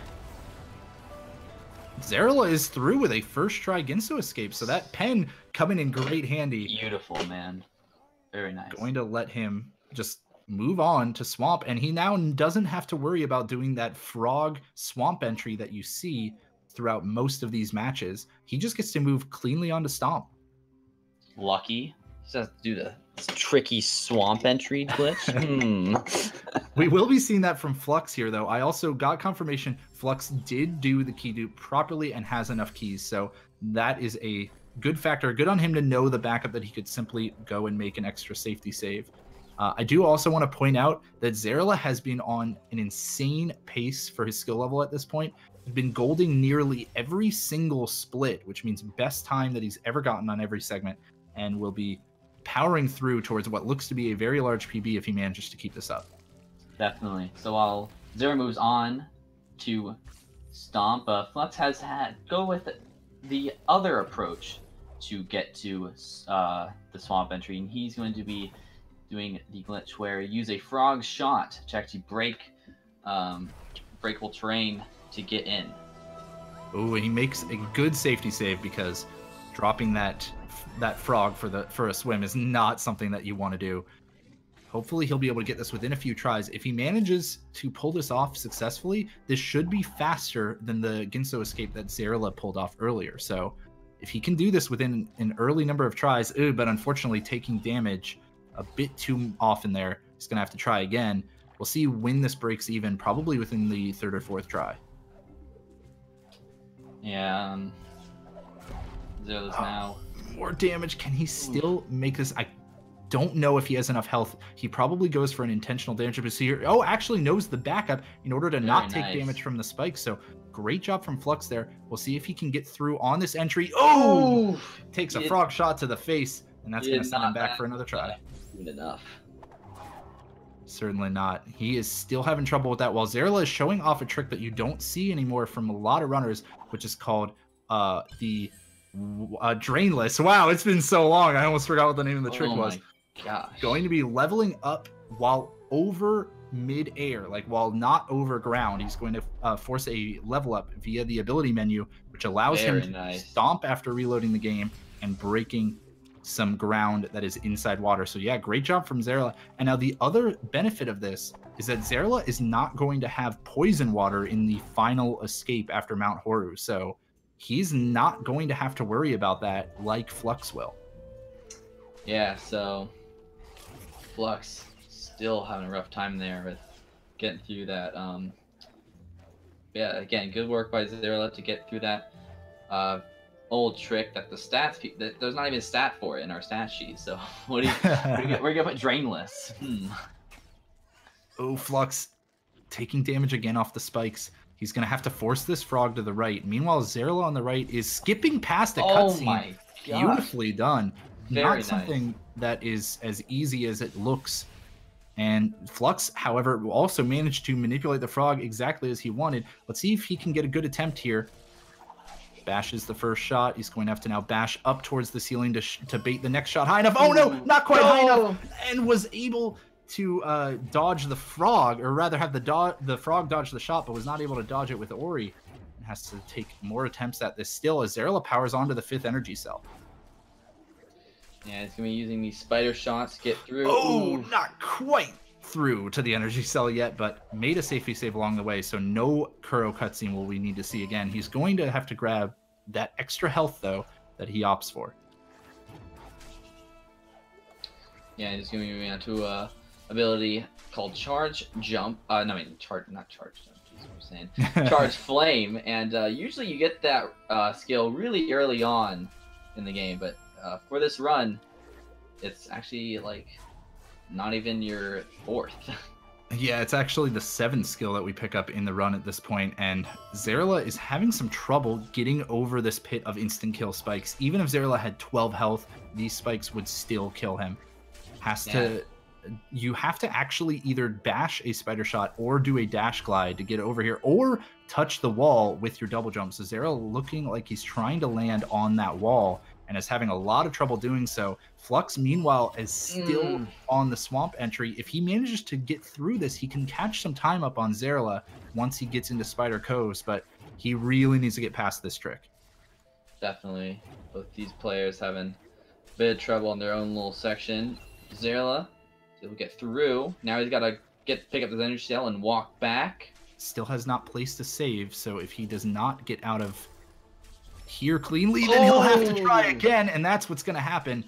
Xeirla is through with a first try Ginso escape, so that pen coming in great handy. Beautiful, man. Very nice. Going to let him just move on to Swamp, and he now doesn't have to worry about doing that frog Swamp entry that you see throughout most of these matches. He just gets to move cleanly onto Stomp. Lucky. He just has to do the tricky swamp entry glitch. We will be seeing that from Flux here, though. I also got confirmation Flux did do the key dupe properly and has enough keys, so that is a good factor. Good on him to know the backup that he could simply go and make an extra safety save. I do also want to point out that Xeirla has been on an insane pace for his skill level at this point. He's been golding nearly every single split, which means best time that he's ever gotten on every segment, and will be powering through towards what looks to be a very large PB if he manages to keep this up. Definitely. So while Xeirla moves on to Stomp, Flux has had go with the other approach to get to the swamp entry, and he's going to be doing the glitch where you use a frog shot to actually break breakable terrain to get in. Oh, he makes a good safety save because dropping that frog for a swim is not something that you want to do. Hopefully he'll be able to get this within a few tries. If he manages to pull this off successfully, this should be faster than the Ginso escape that Xeirla pulled off earlier. So if he can do this within an early number of tries, but unfortunately taking damage a bit too often there, he's going to have to try again. We'll see when this breaks even, probably within the third or fourth try. Yeah, Xeirla's now... More damage. Can he still make this? I don't know if he has enough health. He probably goes for an intentional damage procedure. Oh, actually knows the backup in order to not take damage from the spike. So great job from Flux there. We'll see if he can get through on this entry. Oh! Takes a frog shot to the face, and that's going to send him back for another try. Good enough. Certainly not. He is still having trouble with that, while Xeirla is showing off a trick that you don't see anymore from a lot of runners, which is called the Drainless. Wow, it's been so long. I almost forgot what the name of the trick was. My gosh. Going to be leveling up while over mid-air, like while not over ground. He's going to force a level up via the ability menu, which allows him to stomp after reloading the game and breaking some ground that is inside water. So yeah, great job from Xeirla. And now the other benefit of this is that Xeirla is not going to have poison water in the final escape after Mount Horu. So he's not going to have to worry about that like Flux will. Yeah, so Flux still having a rough time there with getting through that. Yeah, again, good work by Xeirla to get through that old trick that the stats there's not even a stat for it in our stat sheet. So what do you we're gonna put Drainless. Oh, Flux taking damage again off the spikes. He's gonna have to force this frog to the right. Meanwhile, Xeirla on the right is skipping past a cutscene. Oh my gosh. Beautifully done. Very Not nice. something that is as easy as it looks. And Flux, however, also managed to manipulate the frog exactly as he wanted. Let's see if he can get a good attempt here. Bashes the first shot. He's going to have to now bash up towards the ceiling to bait the next shot high enough. Oh no, not quite high enough. And was able to dodge the frog, or rather have the frog dodge the shot, but was not able to dodge it with Ori. And has to take more attempts at this still as Xeirla powers onto the 5th energy cell. Yeah, he's gonna be using these spider shots to get through. Oh, not quite through to the energy cell yet, but made a safety save along the way, so no Kuro cutscene will we need to see again. He's going to have to grab that extra health, though, that he opts for. Yeah, he's going to be moving on to a ability called Charge Jump. No, I mean, not Charge Jump. Jeez, what am I saying? Charge Flame, and usually you get that skill really early on in the game, but for this run, it's actually like not even your 4th. Yeah, it's actually the 7th skill that we pick up in the run at this point, and Xeirla is having some trouble getting over this pit of instant kill spikes. Even if Xeirla had 12 health, these spikes would still kill him. You have to actually either bash a spider shot or do a dash glide to get over here, or touch the wall with your double jump. So Xeirla looking like he's trying to land on that wall and is having a lot of trouble doing so. Flux, meanwhile, is still on the swamp entry. If he manages to get through this, he can catch some time up on Xeirla once he gets into Spider Coves, but he really needs to get past this trick. Definitely. Both these players having a bit of trouble in their own little section. Xeirla, he'll get through. Now he's got to pick up his energy cell and walk back. Still has not placed a save, so if he does not get out of here cleanly, then he'll have to try again, and that's what's going to happen.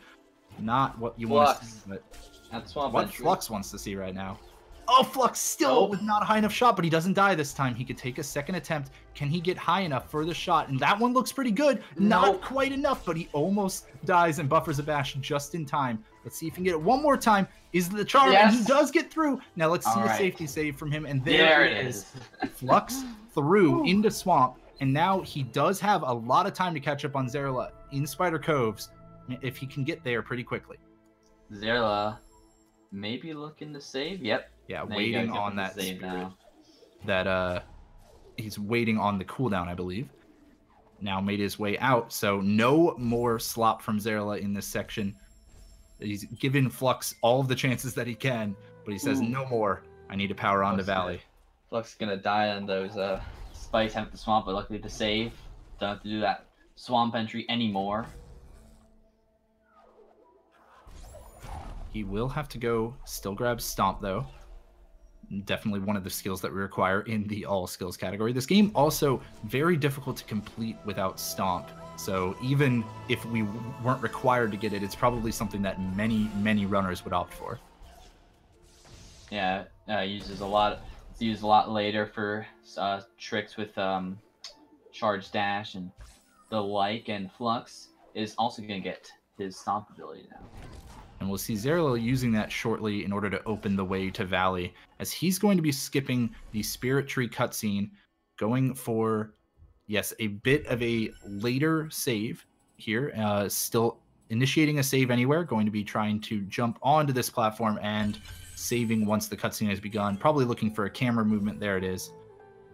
Not what you want to see, but that's what Flux wants to see right now. Oh, Flux still with not a high enough shot, but he doesn't die this time. He could take a second attempt. Can he get high enough for the shot? And that one looks pretty good. Not quite enough, but he almost dies and buffers a bash just in time. Let's see if he can get it one more time. Is the charm? Yes. And he does get through. Now let's see a safety save from him. And there it is. Flux through into swamp. And now he does have a lot of time to catch up on Xeirla in Spider Coves if he can get there pretty quickly. Xeirla maybe looking to save. Yep. Yeah, waiting on that save now. He's waiting on the cooldown, I believe. Now made his way out, so no more slop from Xeirla in this section. He's given Flux all of the chances that he can, but he says no more. I need to power on to Valley. Flux is gonna die on those spikes out the swamp, but luckily to save. Don't have to do that swamp entry anymore. He will have to go, still grab Stomp though. Definitely one of the skills that we require in the all skills category. This game also very difficult to complete without Stomp. So even if we weren't required to get it, it's probably something that many runners would opt for. Yeah, uses a lot. It's used a lot later for tricks with charge dash and the like. And Flux is also gonna get his Stomp ability now. And we'll see Xeirla using that shortly in order to open the way to Valley, as he's going to be skipping the Spirit Tree cutscene, going for, yes, a bit of a later save here. Still initiating a save anywhere, going to be trying to jump onto this platform and saving once the cutscene has begun. Probably looking for a camera movement. There it is.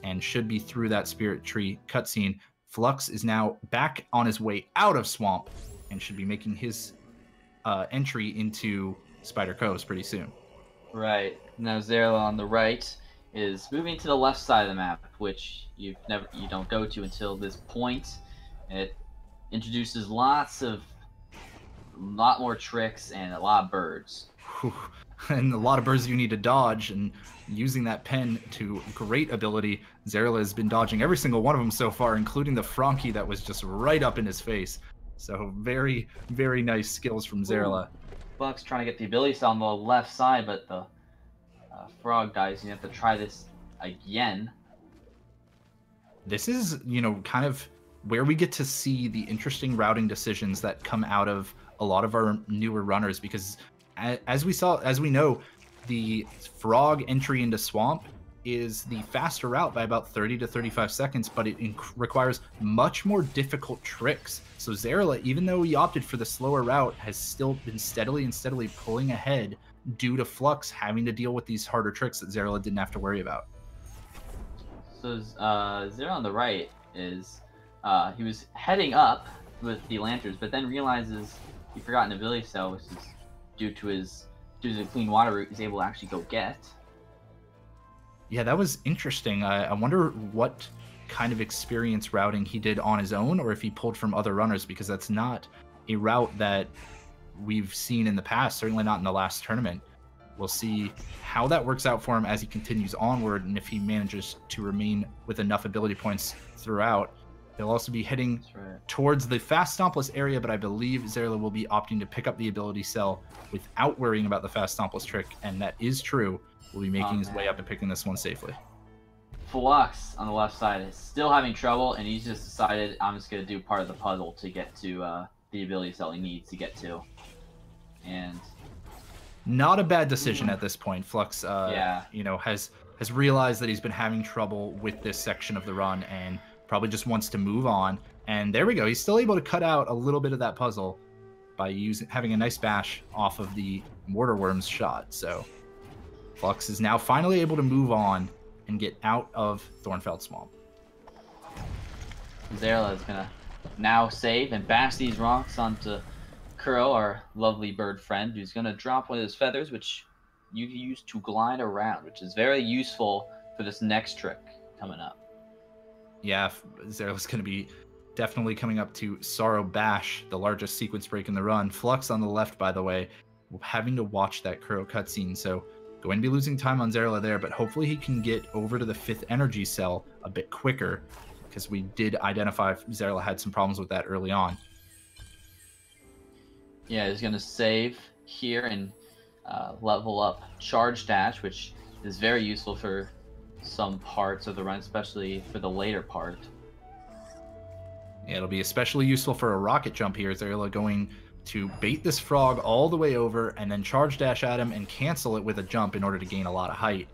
And should be through that spirit tree cutscene. Flux is now back on his way out of Swamp and should be making his entry into Spider Coves pretty soon. Right. Now Xeirla on the right is moving to the left side of the map, which you don't go to until this point. It introduces lot more tricks and a lot of birds. Whew. And a lot of birds you need to dodge, and using that pen to great ability. Xeirla has been dodging every single one of them so far, including the Frankie that was just right up in his face. So very, very nice skills from Xeirla. Flux trying to get the ability cell on the left side, but the frog dies. You have to try this again. This is, kind of where we get to see the interesting routing decisions that come out of a lot of our newer runners, because as we know, the frog entry into Swamp is the faster route by about 30 to 35 seconds, but it requires much more difficult tricks. So Xeirla, even though he opted for the slower route, has still been steadily pulling ahead due to Flux having to deal with these harder tricks that Xeirla didn't have to worry about. So Xeirla on the right is he was heading up with the lanterns, but then realizes he forgot an ability cell, which is due to the clean water route he's able to actually go get. Yeah, that was interesting. I wonder what kind of experience routing he did on his own, or if he pulled from other runners, because that's not a route that we've seen in the past, certainly not in the last tournament. We'll see how that works out for him as he continues onward, and if he manages to remain with enough ability points throughout. He'll also be heading towards the fast stompless area, but I believe Xeirla will be opting to pick up the ability cell without worrying about the fast stompless trick, and that is true. Will be making his way up and picking this one safely. Flux on the left side is still having trouble, and he's just decided, I'm just going to do part of the puzzle to get to the ability cell he needs to get to. And not a bad decision at this point. Flux, has realized that he's been having trouble with this section of the run and probably just wants to move on. And there we go. He's still able to cut out a little bit of that puzzle by having a nice bash off of the Mortar Worm's shot. So Flux is now finally able to move on and get out of Thornfeld Swamp. Xeirla is gonna now save and bash these rocks onto Kuro, our lovely bird friend, who's gonna drop one of his feathers, which you can use to glide around, which is very useful for this next trick coming up. Yeah, Xeirla's gonna be definitely coming up to Sorrow Bash, the largest sequence break in the run. Flux on the left, by the way, having to watch that Kuro cutscene, so going to be losing time on Xeirla there, but hopefully he can get over to the 5th energy cell a bit quicker, because we did identify Xeirla had some problems with that early on. Yeah, he's going to save here and level up Charge Dash, which is very useful for some parts of the run, especially for the later part. Yeah, it'll be especially useful for a rocket jump here. Xeirla going to bait this frog all the way over and then charge dash at him and cancel it with a jump in order to gain a lot of height.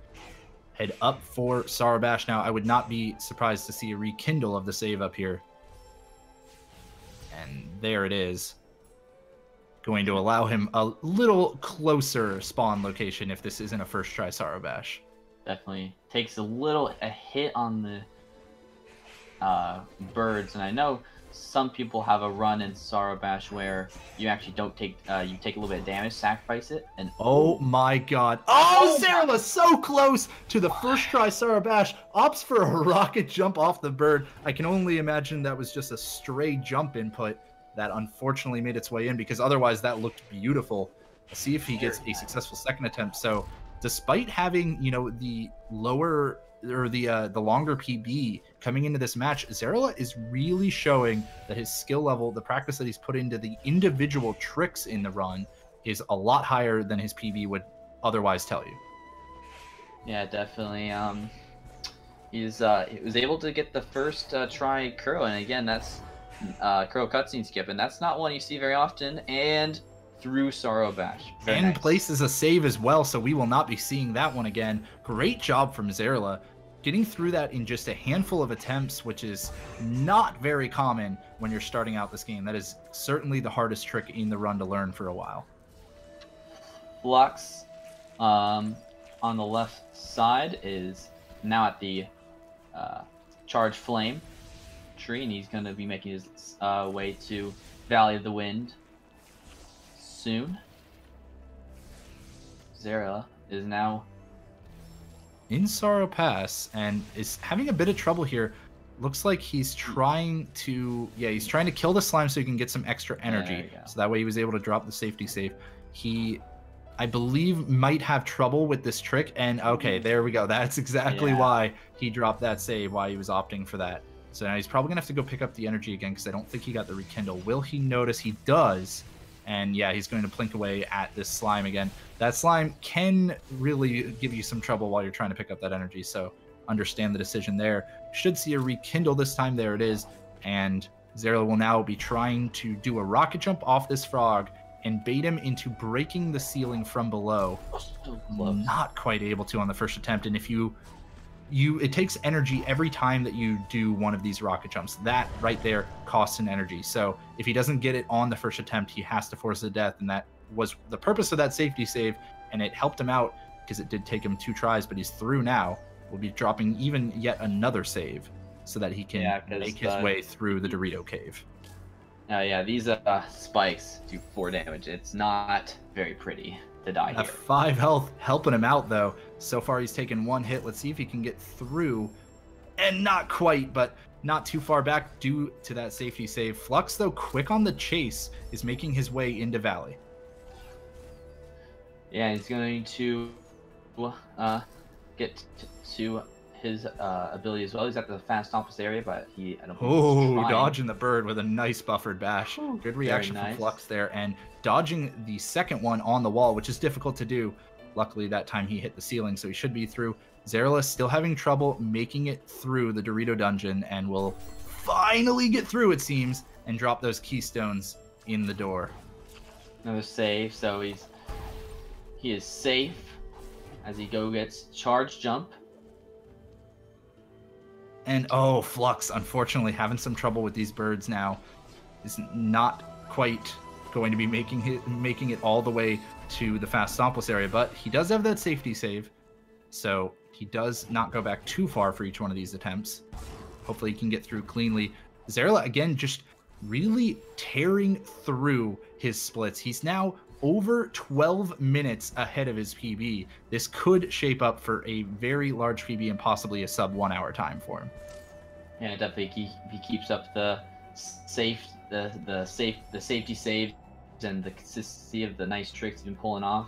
Head up for Sorrow Bash now. I would not be surprised to see a rekindle of the save up here. And there it is. Going to allow him a little closer spawn location if this isn't a first try Sorrow Bash. Definitely takes a hit on the birds, and I know some people have a run in Sorrow Bash where you actually don't take you take a little bit of damage, sacrifice it, and oh my god. Oh, Xeirla so close to the first try Sorrow Bash, opts for a rocket jump off the bird. I can only imagine that was just a stray jump input that unfortunately made its way in, because otherwise that looked beautiful. Let's see if he gets a successful second attempt. So despite having, the lower or the longer PB coming into this match, Xeirla is really showing that his skill level, the practice that he's put into the individual tricks in the run, is a lot higher than his PB would otherwise tell you. Yeah, definitely. He was able to get the first try Kuro, and again, that's Kuro cutscene skip, and that's not one you see very often, and through Sorrow Bash. Very nice. Places a save as well, so we will not be seeing that one again. Great job from Xeirla, getting through that in just a handful of attempts, which is not very common when you're starting out this game. That is certainly the hardest trick in the run to learn for a while. Flux On the left side is now at the charged flame tree, and he's going to be making his way to Valley of the Wind soon. Xeirla is now in Sorrow Pass and is having a bit of trouble here. Looks like he's trying to, he's trying to kill the slime so he can get some extra energy. So that way he was able to drop the safety save. He, I believe, might have trouble with this trick. And okay, there we go. That's exactly why he dropped that save, why he was opting for that. So now he's probably going to have to go pick up the energy again because I don't think he got the rekindle. Will he notice? He does. And yeah, he's going to plink away at this slime again. That slime can really give you some trouble while you're trying to pick up that energy. So understand the decision there. Should see a rekindle this time. There it is. And Xeirla will now be trying to do a rocket jump off this frog and bait him into breaking the ceiling from below. Not quite able to on the first attempt. And if it takes energy every time that you do one of these rocket jumps. That right there costs an energy. So if he doesn't get it on the first attempt, he has to force a death. And that was the purpose of that safety save. And it helped him out because it did take him 2 tries, but he's through now. We'll be dropping even yet another save so that he can make his way through the Dorito cave. These spikes do 4 damage. It's not very pretty to die here. 5 health helping him out, though. So far, he's taken 1 hit. Let's see if he can get through. And not quite, but not too far back due to that safety save. Flux, though, quick on the chase, is making his way into Valley. Yeah, he's going to get to his ability as well. He's at the fast opposite area, but I don't think dodging the bird with a nice buffered bash. Good reaction from Flux there, and dodging the second one on the wall, which is difficult to do. Luckily, that time he hit the ceiling, so he should be through. Xeirla still having trouble making it through the Dorito dungeon, and will finally get through, it seems, and drop those keystones in the door. Another save, so he is safe as he gets charge jump. And Flux, unfortunately, having some trouble with these birds now, is not quite going to be making it all the way to the fast Stompless area, but he does have that safety save, so he does not go back too far for each one of these attempts. Hopefully he can get through cleanly. Xeirla, again, just really tearing through his splits. He's now over 12 minutes ahead of his PB. This could shape up for a very large PB and possibly a sub 1 hour time for him. Yeah, definitely. If he keeps up the safety saves and the consistency of the nice tricks he's been pulling off,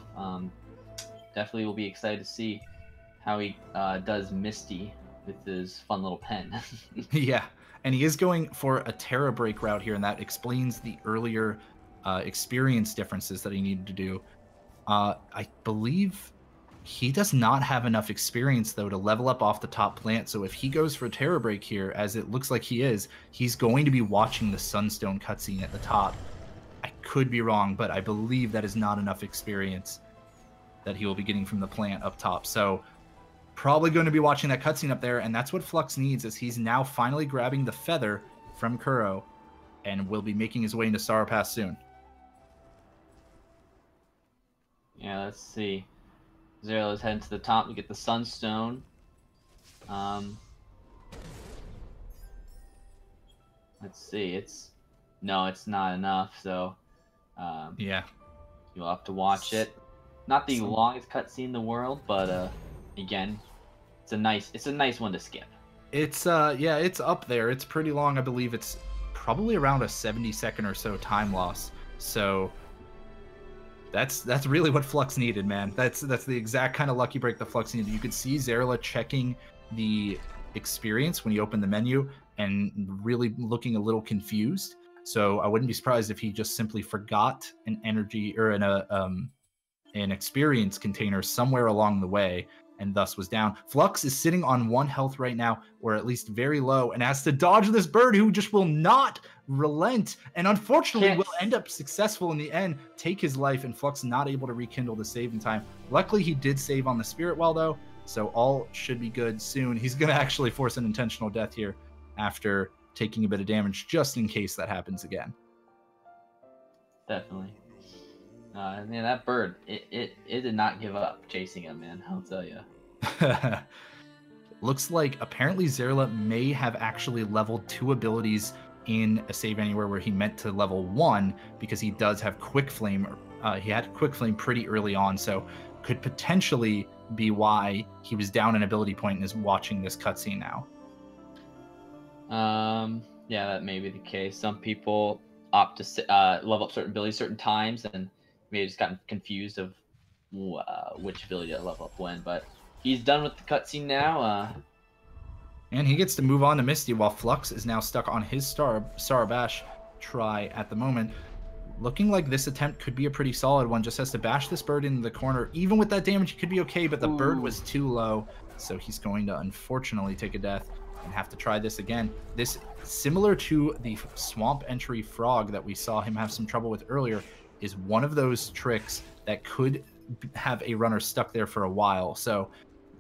definitely will be excited to see how he does Misty with his fun little pen. Yeah, and he is going for a Terra Break route here, and that explains the earlier experience differences that he needed to do. I believe he does not have enough experience, though, to level up off the top plant. So if he goes for a Terra Break here, as it looks like he is, he's going to be watching the Sunstone cutscene at the top. I could be wrong, but I believe that is not enough experience that he will be getting from the plant up top. So probably going to be watching that cutscene up there, and that's what Flux needs, as he's now finally grabbing the feather from Kuro and will be making his way into Sorrow Pass soon. Yeah, let's see. Xeirla's heading to the top to get the Sunstone. Let's see. It's not enough. So, yeah, you'll have to watch it. Not the longest cutscene in the world, but again, it's a nice one to skip. It's it's up there. It's pretty long. I believe it's probably around a 70-second or so time loss. So that's really what Flux needed, man. That's the exact kind of lucky break that Flux needed. You could see Xeirla checking the experience when he opened the menu and really looking a little confused. So I wouldn't be surprised if he just simply forgot an energy or an experience container somewhere along the way, and thus was down. Flux is sitting on 1 health right now, or at least very low, and has to dodge this bird who just will not relent, and unfortunately will end up successful in the end, take his life, and Flux not able to rekindle the save in time. Luckily, he did save on the Spirit Well, though, so all should be good soon. He's going to actually force an intentional death here after taking a bit of damage, just in case that happens again. Definitely. Man, that bird, it did not give up chasing him, man. I'll tell you. Looks like apparently Xeirla may have actually leveled 2 abilities in a save anywhere where he meant to level 1 because he does have quick flame. He had quick flame pretty early on, so could potentially be why he was down an ability point and is watching this cutscene now. Yeah, that may be the case. Some people opt to level up certain abilities certain times, and maybe just gotten confused of which ability to level up when. But he's done with the cutscene now. And he gets to move on to Misty while Flux is now stuck on his Sarabash try at the moment. Looking like this attempt could be a pretty solid one. Just has to bash this bird into the corner. Even with that damage, he could be okay, but the bird was too low. So he's going to unfortunately take a death and have to try this again. This, similar to the swamp entry frog that we saw him have some trouble with earlier, is one of those tricks that could have a runner stuck there for a while. So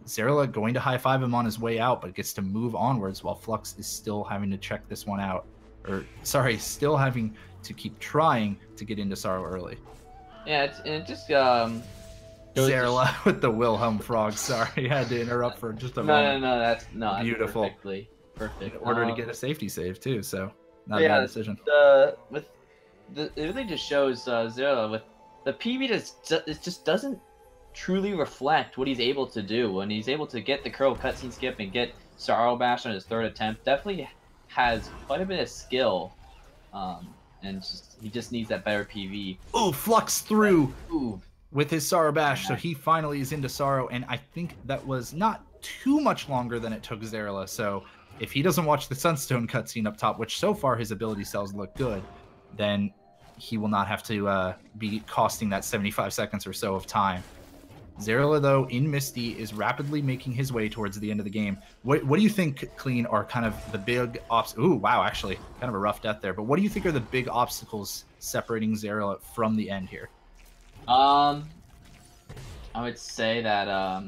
Xeirla going to high-five him on his way out, but gets to move onwards while Flux is still having to check this one out. Or, sorry, still having to keep trying to get into Sorrow early. Yeah, it just Xeirla with the Wilhelm frog. Sorry, I had to interrupt for just a moment. No, that's beautiful. Perfect. In order to get a safety save too, so not a bad decision. It really just shows Xeirla with the PB just doesn't truly reflect what he's able to do when he's able to get the curl cutscene skip and get Sorrow Bash on his 3rd attempt. Definitely has quite a bit of skill, and he just needs that better PV. Oh, Flux through with his Sorrow Bash, so he finally is into Sorrow, and I think that was not too much longer than it took Xeirla. So if he doesn't watch the Sunstone cutscene up top, which so far his ability cells look good, then he will not have to be costing that 75 seconds or so of time. Xeirla, though, in Misty, is rapidly making his way towards the end of the game. What do you think, Clean, are kind of the big Ooh, wow, actually, kind of a rough death there. But what do you think are the big obstacles separating Xeirla from the end here? I would say that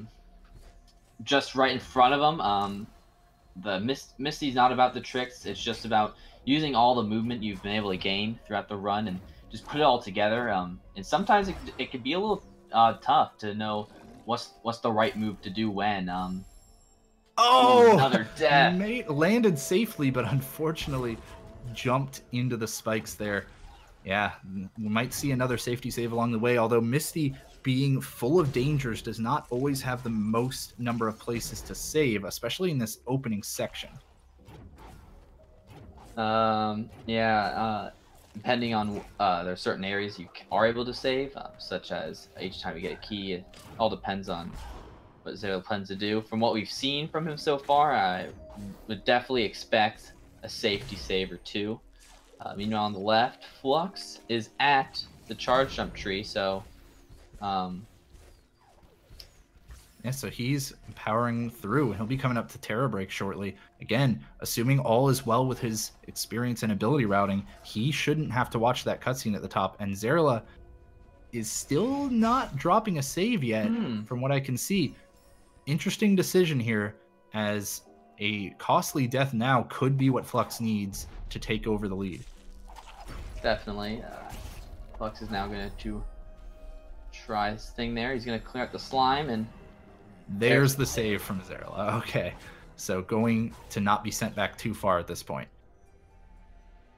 just right in front of him, Misty's not about the tricks. It's just about using all the movement you've been able to gain throughout the run and just put it all together. And sometimes it could be a little tough to know what's the right move to do when. Another death. Landed safely, but unfortunately jumped into the spikes there. Yeah, we might see another safety save along the way, although Misty, being full of dangers, does not always have the most number of places to save, especially in this opening section. Depending on there are certain areas you are able to save, such as each time you get a key. It all depends on what Xeirla plans to do. From what we've seen from him so far, I would definitely expect a safety save or two. Meanwhile, on the left, Flux is at the charge jump tree, so yeah, so he's powering through, and he'll be coming up to Terror Break shortly. Again, assuming all is well with his experience and ability routing, he shouldn't have to watch that cutscene at the top. And Xeirla is still not dropping a save yet, from what I can see. Interesting decision here, as a costly death now could be what Flux needs to take over the lead. Definitely. Flux is now going to try his thing there. He's going to clear out the slime, and there's the save from Xeirla. Okay, so going to not be sent back too far at this point.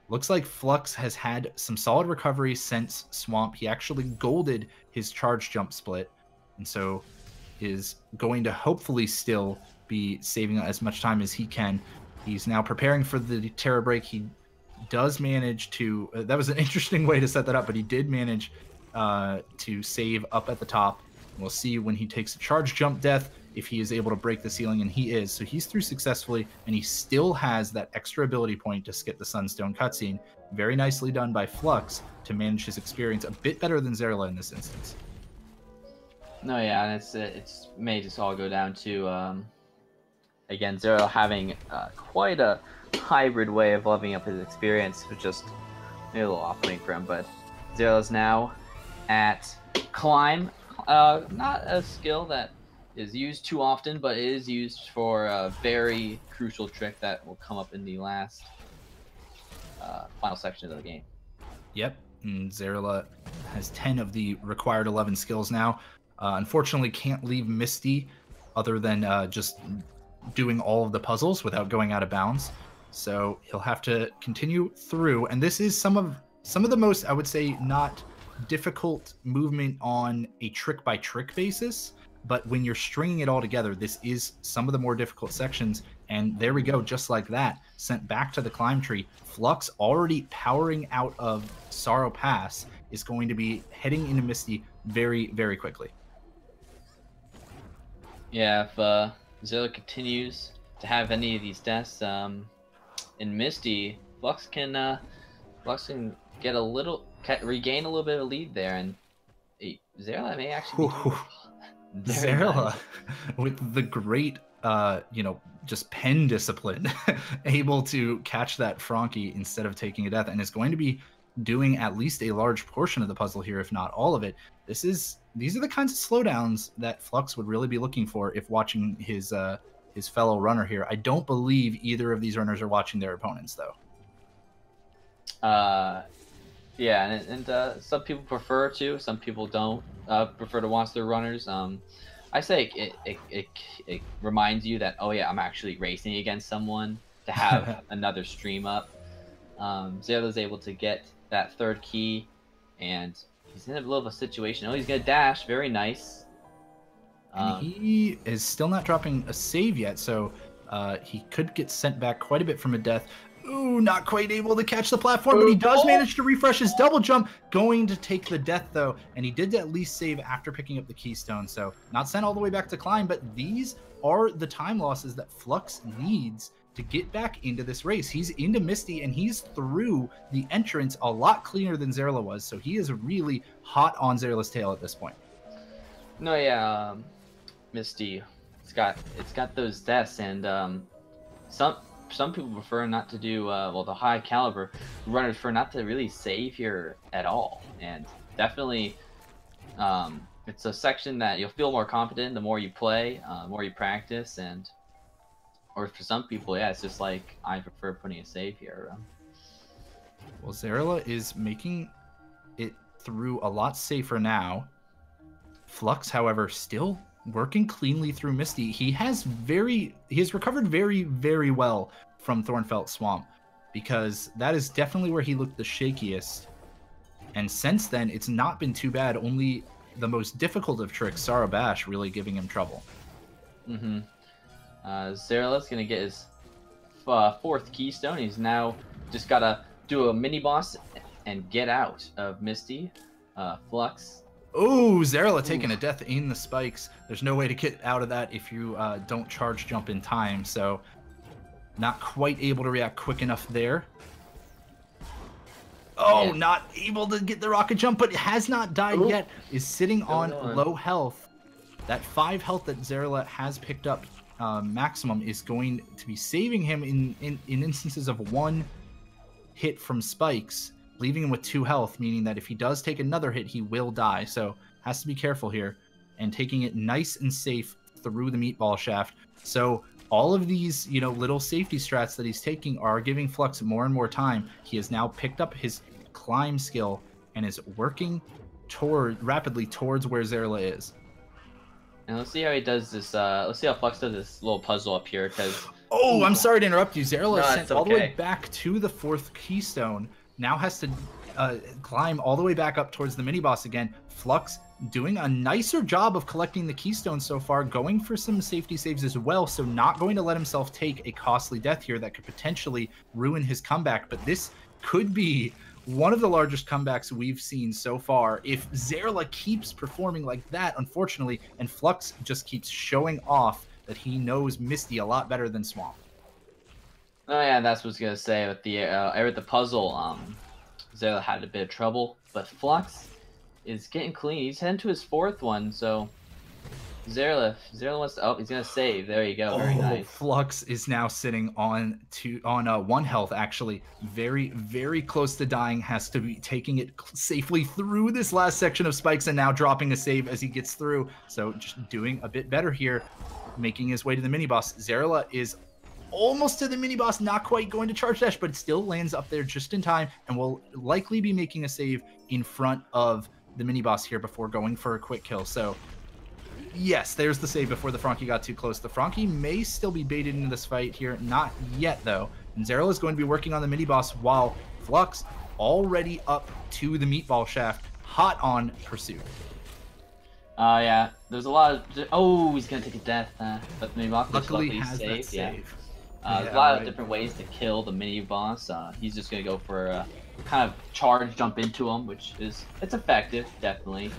Looks like Flux has had some solid recovery since Swamp. He actually golded his charge jump split, and so is going to hopefully still be saving as much time as he can. He's now preparing for the Terror Break. He does manage to... that was an interesting way to set that up, but he did manage to save up at the top. We'll see when he takes a charge jump death if he is able to break the ceiling, and he is. So he's through successfully, and he still has that extra ability point to skip the Sunstone cutscene. Very nicely done by Flux to manage his experience a bit better than Xeirla in this instance. No, yeah, and it's may just all go down to again, Xeirla having quite a hybrid way of leveling up his experience, which just maybe a little off-putting for him. But Xeirla's now at Climb. Not a skill that is used too often, but it is used for a very crucial trick that will come up in the last final section of the game. Yep, And Xeirla has 10 of the required 11 skills now. Unfortunately, can't leave Misty other than just doing all of the puzzles without going out of bounds. So he'll have to continue through. And this is some of the most, I would say, not difficult movement on a trick-by-trick basis. But when you're stringing it all together, this is some of the more difficult sections. And there we go, just like that, sent back to the climb tree. Flux, already powering out of Sorrow Pass, is going to be heading into Misty very, very quickly. Yeah, if Xeirla continues to have any of these deaths in Misty, Flux can get regain a little bit of a lead there, and Xeirla may actually be Xeirla, nice. with the great, just pen discipline, able to catch that Frankie instead of taking a death, and is going to be doing at least a large portion of the puzzle here, if not all of it. These are the kinds of slowdowns that Flux would really be looking for if watching his fellow runner here. I don't believe either of these runners are watching their opponents, though. Yeah, and some people prefer to, some people don't prefer to watch their runners. I say it reminds you that, oh yeah, I'm actually racing against someone, to have another stream up. Xeirla's able to get that third key, and he's in a little of a situation. Oh, he's gonna dash, very nice. And he is still not dropping a save yet, so he could get sent back quite a bit from a death. Ooh, not quite able to catch the platform, but he does manage to refresh his double jump. Going to take the death, though, and he did at least save after picking up the keystone, so not sent all the way back to climb, but these are the time losses that Flux needs to get back into this race. He's into Misty, and he's through the entrance a lot cleaner than Xeirla was, so he is really hot on Xeirla's tail at this point. No, yeah, Misty, it's got those deaths, and some people prefer not to do the high caliber runners prefer not to really save here at all, and definitely it's a section that you'll feel more confident the more you play, the more you practice, or for some people, yeah, it's just like, I prefer putting a save here. Well, Xeirla is making it through a lot safer now. Flux, however, still working cleanly through Misty. He has recovered very, very well from Thornfelt Swamp, because that is definitely where he looked the shakiest. And since then, it's not been too bad. Only the most difficult of tricks, Sorrow Bash, really giving him trouble. Mm-hmm. Xeirla's gonna get his fourth keystone. He's now just gotta do a mini boss and get out of Misty. Flux. Oh, Xeirla taking a death in the spikes. There's no way to get out of that if you don't charge jump in time, so not quite able to react quick enough there. Oh, yeah. Not able to get the rocket jump, but has not died yet. Is sitting on low health. That 5 health that Xeirla has picked up maximum is going to be saving him in instances of 1 hit from spikes, leaving him with 2 health, meaning that if he does take another hit, he will die. So has to be careful here, and taking it nice and safe through the meatball shaft. So all of these, little safety strats that he's taking are giving Flux more and more time. He has now picked up his climb skill and is working rapidly towards where Xeirla is. And let's see how he does this. Let's see how Flux does this little puzzle up here, because... Oh, I'm sorry to interrupt you. Xeirla is sent all the way back to the 4th keystone. Now has to climb all the way back up towards the mini-boss again. Flux doing a nicer job of collecting the keystone so far, going for some safety saves as well, so not going to let himself take a costly death here that could potentially ruin his comeback. But this could be one of the largest comebacks we've seen so far if Xeirla keeps performing like that, unfortunately, and Flux just keeps showing off that he knows Misty a lot better than Swamp. Oh yeah, that's what I was gonna say with the puzzle. Xeirla had a bit of trouble, but Flux is getting clean. He's heading to his 4th one, so Xeirla wants to. Oh, he's gonna save. There you go. Very nice. Flux is now sitting on 1 health, actually, very, very close to dying. Has to be taking it safely through this last section of spikes, and now dropping a save as he gets through. So just doing a bit better here, making his way to the mini boss. Xeirla is almost to the mini boss, not quite going to charge dash, but it still lands up there just in time and will likely be making a save in front of the mini boss here before going for a quick kill. So yes, there's the save before the Frankie got too close. The Frankie may still be baited into this fight here. Not yet, though. And Xeirla is going to be working on the mini-boss while Flux already up to the meatball shaft, hot on pursuit. Yeah, there's a lot of... Oh, he's going to take a death. But the mini-boss luckily has saved. that save. Yeah. There's a lot of different ways to kill the mini-boss. He's just going to go for a kind of charge jump into him, which is... It's effective, definitely.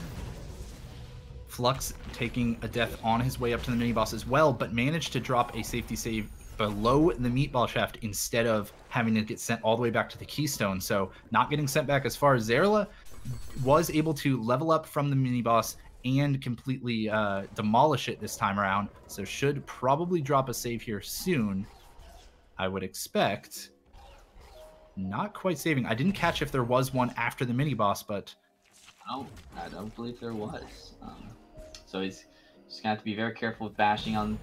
Flux taking a death on his way up to the mini-boss as well, but managed to drop a safety save below the meatball shaft instead of having to get sent all the way back to the keystone. So not getting sent back as far as Xeirla was able to level up from the mini-boss and completely demolish it this time around. So should probably drop a save here soon, I would expect. Not quite saving. I didn't catch if there was one after the mini-boss, but... Oh, I don't believe there was. So he's just gonna have to be very careful with bashing on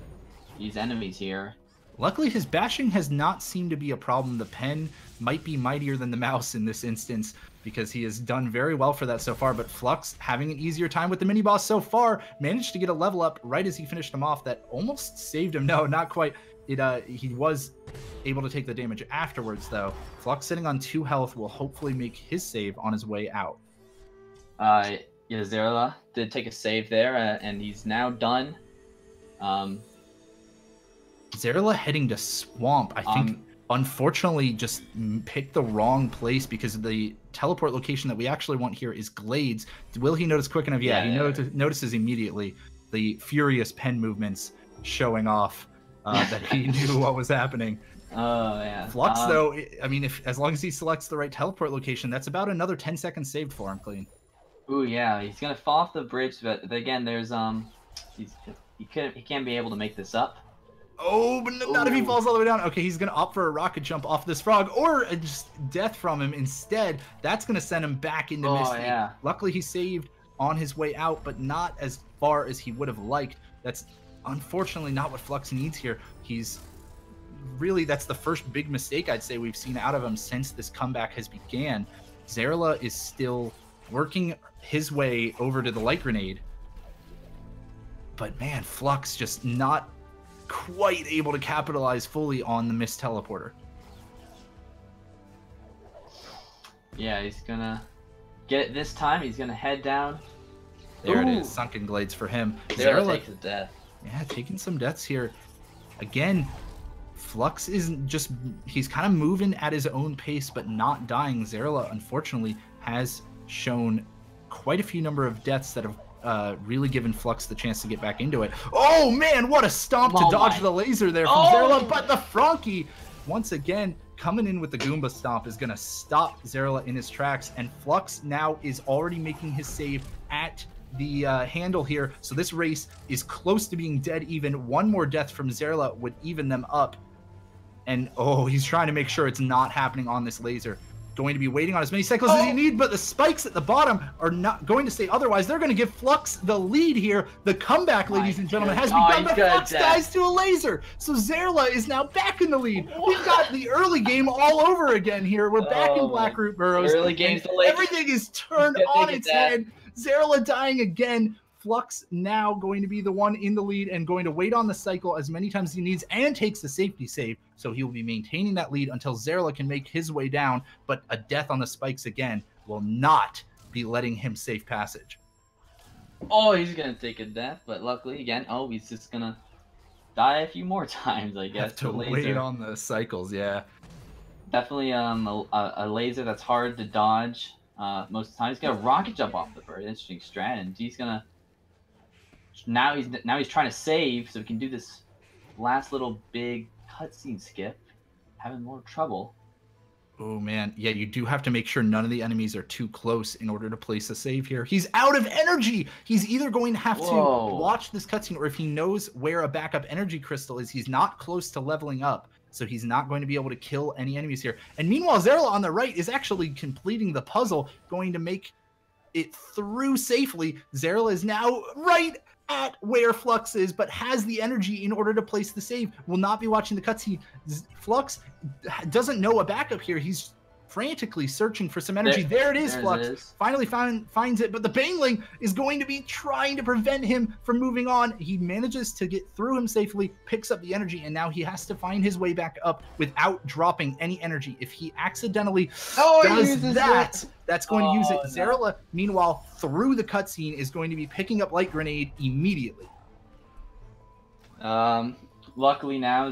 these enemies here. Luckily, his bashing has not seemed to be a problem. The pen might be mightier than the mouse in this instance because he has done very well for that so far. But Flux, having an easier time with the mini-boss so far, managed to get a level up right as he finished him off that almost saved him. No, not quite. He was able to take the damage afterwards, though. Flux sitting on 2 health will hopefully make his save on his way out. Yeah, Xeirla did take a save there, and he's now done. Xeirla heading to Swamp, I think, unfortunately just picked the wrong place because the teleport location that we actually want here is Glades. Will he notice quick enough? Yeah, he notices immediately the furious pen movements showing off that he knew what was happening. Oh, yeah. Flux, though, I mean, as long as he selects the right teleport location, that's about another 10 seconds saved for him, clean. Ooh, yeah, he's gonna fall off the bridge, but again, there's he can't be able to make this up. Oh, but not if he falls all the way down. Okay, he's gonna opt for a rocket jump off this frog, or just death from him instead. That's gonna send him back into Misty. Yeah. Luckily, he saved on his way out, but not as far as he would have liked. That's unfortunately not what Flux needs here. That's the first big mistake I'd say we've seen out of him since this comeback has began. Xeirla is still working his way over to the light grenade, but man, Flux just not quite able to capitalize fully on the missed teleporter. Yeah, he's gonna get it this time. He's gonna head down. There it is, sunken glades for him. Xeirla takes a death. Yeah, taking some deaths here. Again, Flux isn't just, he's kind of moving at his own pace, but not dying. Xeirla, unfortunately, has shown quite a few number of deaths that have really given Flux the chance to get back into it. Oh man, what a stomp to dodge the laser there from Xeirla, but the Frankie, once again, coming in with the Goomba stomp is going to stop Xeirla in his tracks, and Flux now is already making his save at the handle here, so this race is close to being dead even. One more death from Xeirla would even them up, and oh, he's trying to make sure it's not happening on this laser. Going to be waiting on as many cycles as you need, but the spikes at the bottom are not going to say otherwise. They're going to give Flux the lead here. The comeback, ladies and gentlemen, has begun, but Flux dies to a laser. So Xeirla is now back in the lead. We've got the early game all over again here. We're back in Blackroot Burrows. Early game's everything is turned on its head. Xeirla dying again. Flux now going to be the one in the lead and going to wait on the cycle as many times as he needs and takes the safety save. So he will be maintaining that lead until Xeirla can make his way down. But a death on the spikes again will not be letting him safe passage. Oh, he's going to take a death, but luckily again, he's just going to die a few more times, I guess. Have to wait on the cycles, yeah. Definitely a laser that's hard to dodge most of the time. He's going to rocket jump off the bird. Interesting strat, and he's going to... Now he's trying to save so he can do this last little big cutscene skip. Having more trouble. Oh man, yeah, you do have to make sure none of the enemies are too close in order to place a save here. He's out of energy. He's either going to have to watch this cutscene, or if he knows where a backup energy crystal is, he's not close to leveling up. So he's not going to be able to kill any enemies here. And meanwhile, Xeirla on the right is actually completing the puzzle, going to make it through safely. Xeirla is now right at where Flux is, but has the energy in order to place the save. Will not be watching the cutscene. Flux doesn't know a backup here. He's frantically searching for some energy. There it is, Flux. Finally finds it, but the Baneling is going to be trying to prevent him from moving on. He manages to get through him safely, picks up the energy, and now he has to find his way back up without dropping any energy. If he accidentally does that, that's going to use it. Xeirla, meanwhile, through the cutscene, is going to be picking up Light Grenade immediately. Luckily now,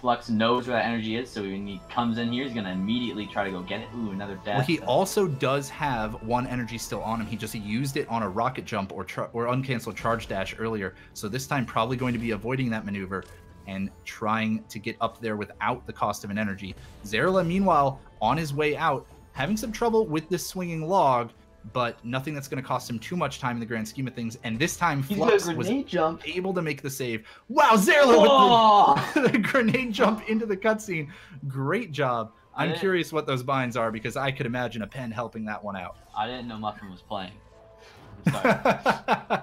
Flux knows where that energy is, so when he comes in here, he's going to immediately try to go get it. Ooh, another death. Well, he also does have one energy still on him. He just used it on a rocket jump or uncanceled charge dash earlier, so this time probably going to be avoiding that maneuver and trying to get up there without the cost of an energy. Xeirla, meanwhile, on his way out, having some trouble with this swinging log, but nothing that's going to cost him too much time in the grand scheme of things. And this time, Flux was able to make the save. Wow, Xeirla with the grenade jump into the cutscene. Great job. I'm curious what those binds are, because I could imagine a pen helping that one out. I didn't know Muffin was playing. I'm sorry.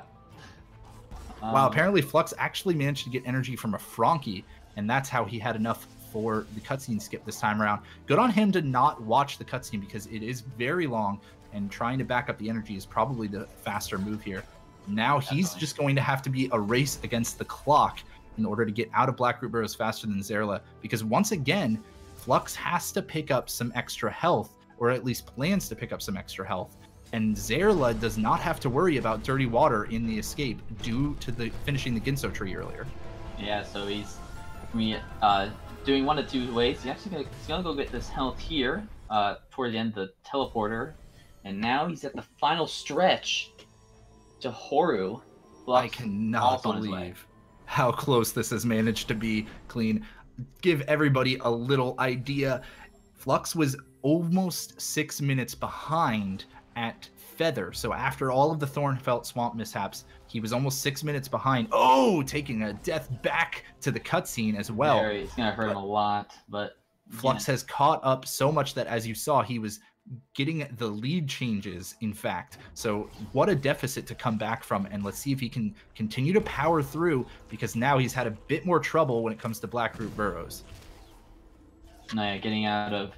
Wow, apparently Flux actually managed to get energy from a Frankie, and that's how he had enough for the cutscene skip this time around. Good on him to not watch the cutscene, because it is very long, and trying to back up the energy is probably the faster move here. Now he's just going to have to be a race against the clock in order to get out of Black Root Burrows faster than Xeirla, because once again, Flux has to pick up some extra health, or at least plans to pick up some extra health. And Xeirla does not have to worry about dirty water in the escape due to the finishing the Ginso tree earlier. Yeah, so he's doing one of two ways. He's actually gonna go get this health here toward the end of the teleporter. And now he's at the final stretch to Horu. I cannot believe how close this has managed to be, Clean. Give everybody a little idea. Flux was almost 6 minutes behind at Feather. So after all of the Thornfelt Swamp mishaps, he was almost 6 minutes behind. Oh, taking a death back to the cutscene as well. It's going to hurt him a lot, but... Flux has caught up so much that, as you saw, he was getting the lead changes, in fact. So what a deficit to come back from, and let's see if he can continue to power through, because now he's had a bit more trouble when it comes to Black Root Burrows. Yeah, getting out of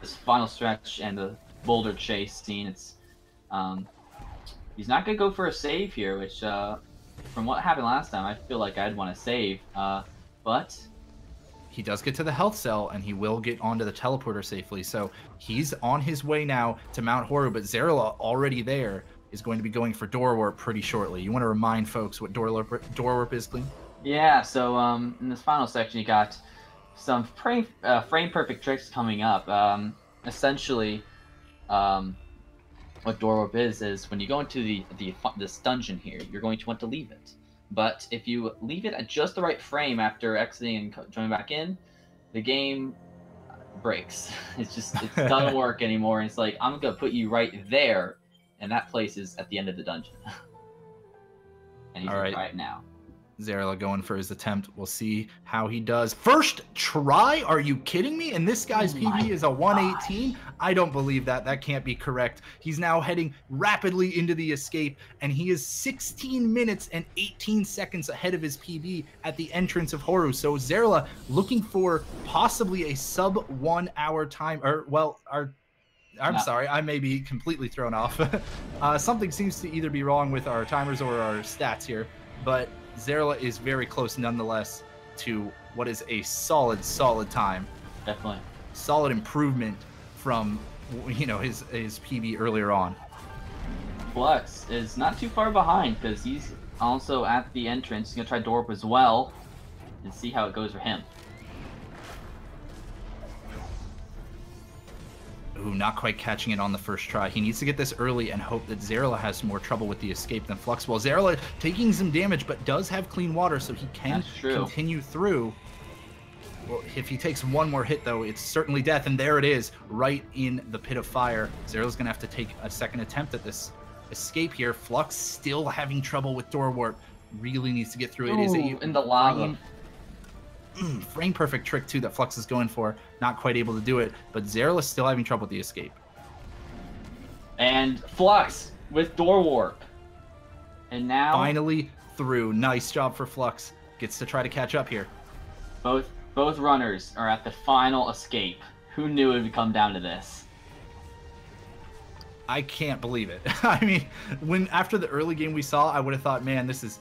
this final stretch and the boulder chase scene, it's he's not gonna go for a save here, which from what happened last time, I feel like I'd want to save, but he does get to the health cell, and he will get onto the teleporter safely. So he's on his way now to Mount Horu, but Xeirla, already there, is going to be going for Door Warp pretty shortly. You want to remind folks what Door Warp is, Gleam? Yeah, so in this final section, you got some frame perfect tricks coming up. Essentially, what Door Warp is when you go into this dungeon here, you're going to want to leave it. But if you leave it at just the right frame after exiting and joining back in, the game breaks. It doesn't work anymore. And it's like, I'm going to put you right there, and that place is at the end of the dungeon. And he's right now. Xeirla going for his attempt. We'll see how he does. First try? Are you kidding me? And this guy's PB is a 118? I don't believe that. That can't be correct. He's now heading rapidly into the escape, and he is 16 minutes and 18 seconds ahead of his PB at the entrance of Horu. So Xeirla looking for possibly a sub 1 hour time, or well, I'm sorry, I may be completely thrown off. Something seems to either be wrong with our timers or our stats here, but Xeirla is very close nonetheless to what is a solid time. Definitely. Solid improvement from, his PB earlier on. Flux is not too far behind, because he's also at the entrance. He's going to try Door Warp as well and see how it goes for him. Ooh, not quite catching it on the first try. He needs to get this early and hope that Xeirla has more trouble with the escape than Flux will. Xeirla taking some damage, but does have clean water, so he can continue through. Well, if he takes one more hit, though, it's certainly death, and there it is, right in the pit of fire. Xeirla's going to have to take a second attempt at this escape here. Flux still having trouble with Door Warp. Really needs to get through. It is in the lava. Frame perfect trick too that Flux is going for. Not quite able to do it, but Xeirla's still having trouble with the escape. And Flux with Door Warp. And now finally through. Nice job for Flux. Gets to try to catch up here. Both runners are at the final escape. Who knew it would come down to this? I can't believe it. I mean, after the early game we saw, I would have thought, man, this is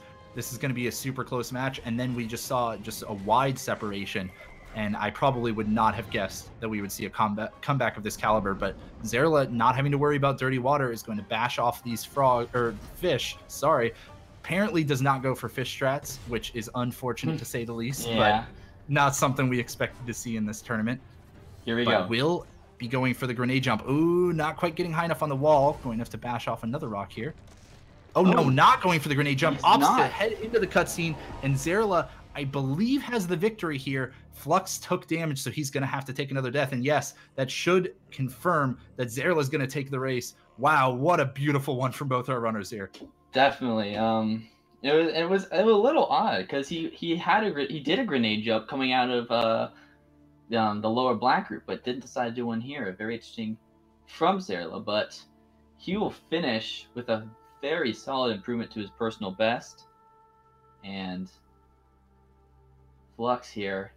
going to be a super close match, and then we just saw just a wide separation, and I probably would not have guessed that we would see a comeback of this caliber. But Xeirla, not having to worry about dirty water, is going to bash off these fish. Sorry, apparently does not go for fish strats, which is unfortunate to say the least. Yeah. But not something we expected to see in this tournament. Here we go. Will be going for the grenade jump. Ooh, not quite getting high enough on the wall. Going to have to bash off another rock here. Oh, no, not going for the grenade jump. Opts to head into the cutscene, and Xeirla, I believe, has the victory here. Flux took damage, so he's going to have to take another death. And yes, that should confirm that Xeirla is going to take the race. Wow, what a beautiful one from both our runners here. Definitely. It was a little odd because he did a grenade jump coming out of the lower black group, but didn't decide to do one here. Very interesting from Xeirla, but he will finish with a very solid improvement to his personal best. And Flux here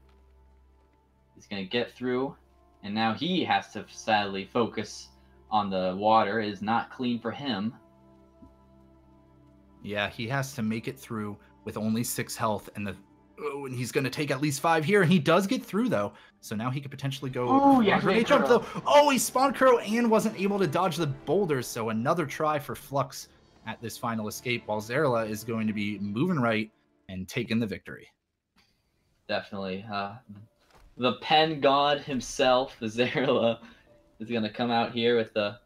is going to get through, and now he has to sadly focus on the water. It is not clean for him. Yeah, he has to make it through with only 6 health, and he's going to take at least 5 here, and he does get through, though. So now he could potentially go... Oh, yeah, grenade jump, though. Oh, he spawned Crow and wasn't able to dodge the boulders, so another try for Flux at this final escape, while Xeirla is going to be moving right and taking the victory. Definitely. The pen god himself, Xeirla, is going to come out here with a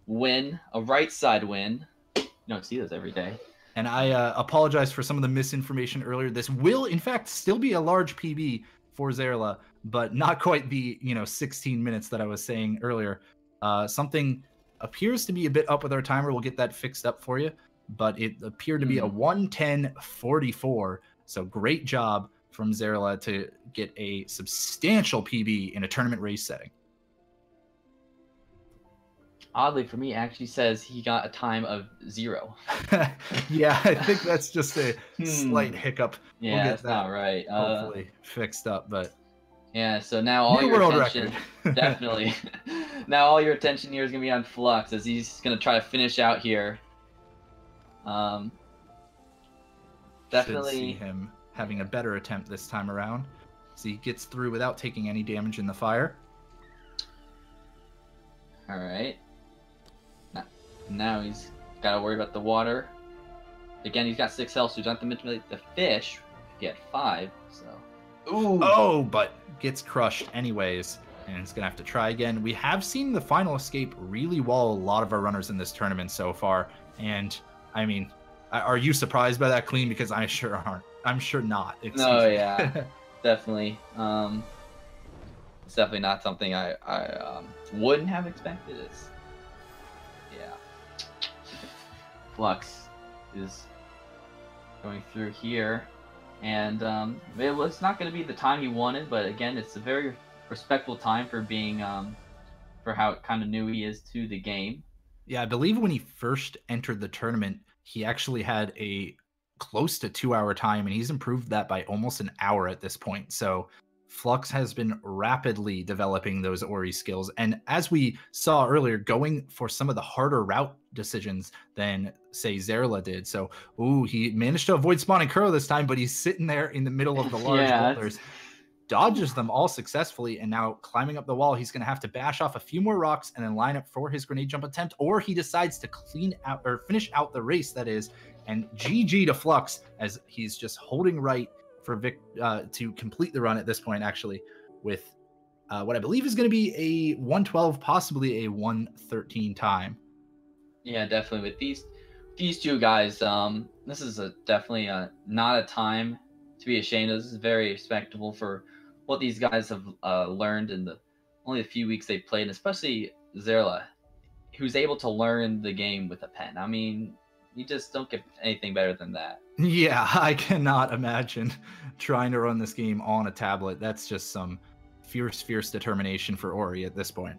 win, a right side win. You don't see this every day. And I apologize for some of the misinformation earlier. This will, in fact, still be a large PB for Xeirla, but not quite the 16 minutes that I was saying earlier. Something appears to be a bit up with our timer. We'll get that fixed up for you, but it appeared to be a 1:10:44. So great job from Xeirla to get a substantial PB in a tournament race setting. Oddly for me, it actually says he got a time of 0. Yeah, I think that's just a slight hiccup. Yeah, we'll get that's not right. Hopefully fixed up, but yeah. So now all new your world attention, record. Definitely. Now all your attention here is gonna be on Flux as he's gonna try to finish out here. Definitely should see him having a better attempt this time around. So he gets through without taking any damage in the fire. All right. Now he's got to worry about the water. Again, he's got 6 health, so he's not to manipulate the fish. Get 5, so... Ooh. Oh, but gets crushed anyways, and he's going to have to try again. We have seen the final escape really wall a lot of our runners in this tournament so far, and, I mean, are you surprised by that clean? Because I sure aren't. I'm sure not. No, yeah, definitely. It's definitely not something I wouldn't have expected. Flux is going through here, and it was not going to be the time he wanted, but again, it's a very respectful time for being for how kind of new he is to the game. Yeah, I believe when he first entered the tournament, he actually had a close to 2-hour time, and he's improved that by almost an hour at this point. So Flux has been rapidly developing those Ori skills, and as we saw earlier, going for some of the harder route decisions than, say, Xeirla did. So, ooh, he managed to avoid spawning Kuro this time, but he's sitting there in the middle of the large boulders, dodges them all successfully, and now climbing up the wall, he's going to have to bash off a few more rocks and then line up for his grenade jump attempt, or he decides to clean out or finish out the race, that is, and GG to Flux as he's just holding right for to complete the run at this point, actually, with what I believe is going to be a 1:12, possibly a 1:13 time. Yeah, definitely. With these two guys, this is definitely not a time to be ashamed of. This is very respectable for what these guys have learned in the only a few weeks they've played, especially Xeirla, who's able to learn the game with a pen. I mean, you just don't get anything better than that. Yeah, I cannot imagine trying to run this game on a tablet. That's just some fierce determination for Ori at this point.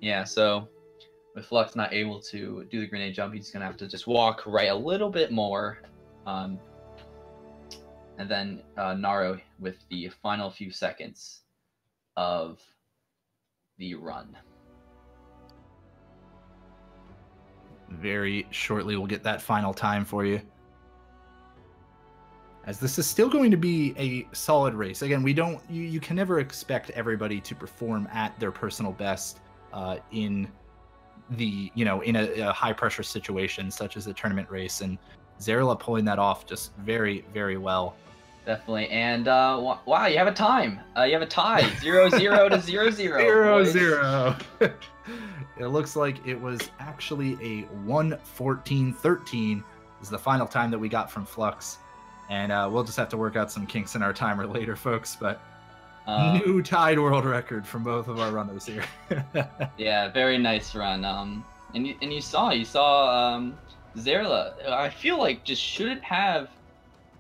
Yeah, so with Flux not able to do the grenade jump, he's going to have to just walk right a little bit more. And then Naro with the final few seconds of the run. Very shortly, we'll get that final time for you. As this is still going to be a solid race. Again, you can never expect everybody to perform at their personal best in the, in a high pressure situation such as a tournament race, and Xeirla pulling that off just very, very well. Definitely. And wow, you have a time. You have a tie. 0-0 to 0-0. 0-0. It looks like it was actually a 1:14.13 is the final time that we got from Flux. And we'll just have to work out some kinks in our timer later, folks. But new tied world record from both of our runners here. Yeah, very nice run. And you saw Xeirla. I feel like just shouldn't have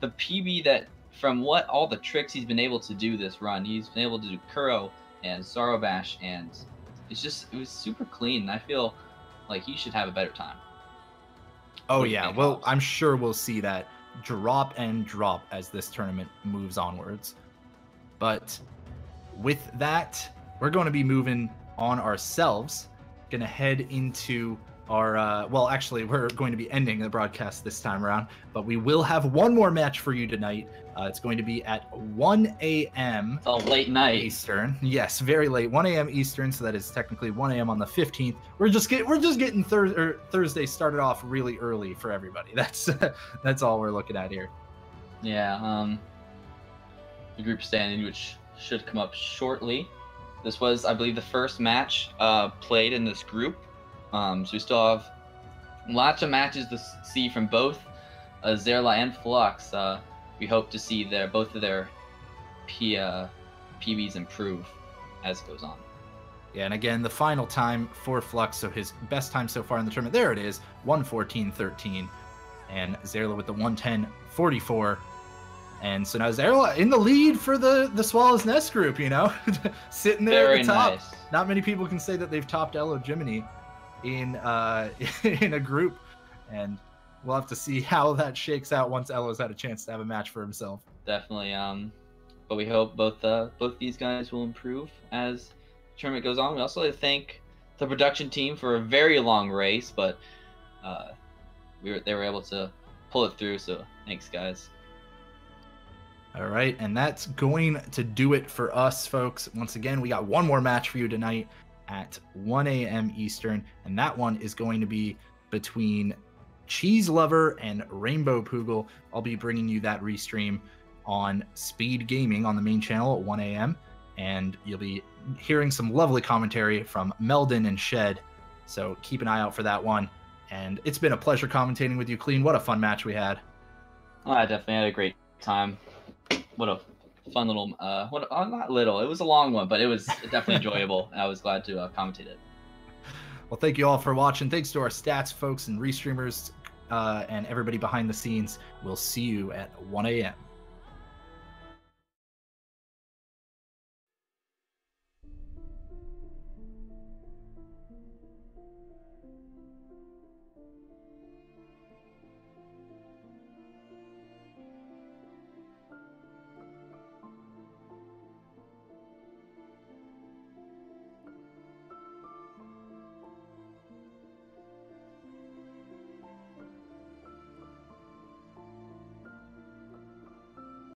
the PB that from what all the tricks he's been able to do this run. He's been able to do Kuro and Zorobash, and it was super clean. I feel like he should have a better time. Oh yeah, well, I'm sure we'll see that drop and drop as this tournament moves onwards. But with that, we're going to be moving on ourselves. Going to head into our well, actually, we're going to be ending the broadcast this time around, but we will have one more match for you tonight. It's going to be at 1 a.m. It's a late night Eastern. Yes, very late, 1 a.m. Eastern. So that is technically 1 a.m. on the 15th. We're just getting Thursday started off really early for everybody. That's all we're looking at here. Yeah. The group standing, which should come up shortly. This was, I believe, the first match played in this group. So we still have lots of matches to see from both Xeirla and Flux. We hope to see both of their PBs improve as it goes on. Yeah, and again, the final time for Flux, so his best time so far in the tournament, there it is, 1:14.13, and Xeirla with the 1:10.44. And so now Xeirla in the lead for the Swallow's Nest group, sitting there Very at the top. Nice. Not many people can say that they've topped Elo Jiminy in a group, and we'll have to see how that shakes out once Elo's had a chance to have a match for himself. Definitely. But we hope both these guys will improve as the tournament goes on. We also like to thank the production team for a very long race, but they were able to pull it through. So thanks, guys. All right, and that's going to do it for us, folks. Once again, we got one more match for you tonight at 1 a.m. Eastern, and that one is going to be between Cheese Lover and Rainbow Poogle. I'll be bringing you that restream on Speed Gaming on the main channel at 1 a.m., and you'll be hearing some lovely commentary from Meldon and Shed, so keep an eye out for that one. And it's been a pleasure commentating with you, Clean. What a fun match we had. Oh, I definitely had a great time. What a fun little, not little, it was a long one, but it was definitely enjoyable. I was glad to commentate it. Well, thank you all for watching. Thanks to our stats folks and restreamers and everybody behind the scenes. We'll see you at 1 a.m.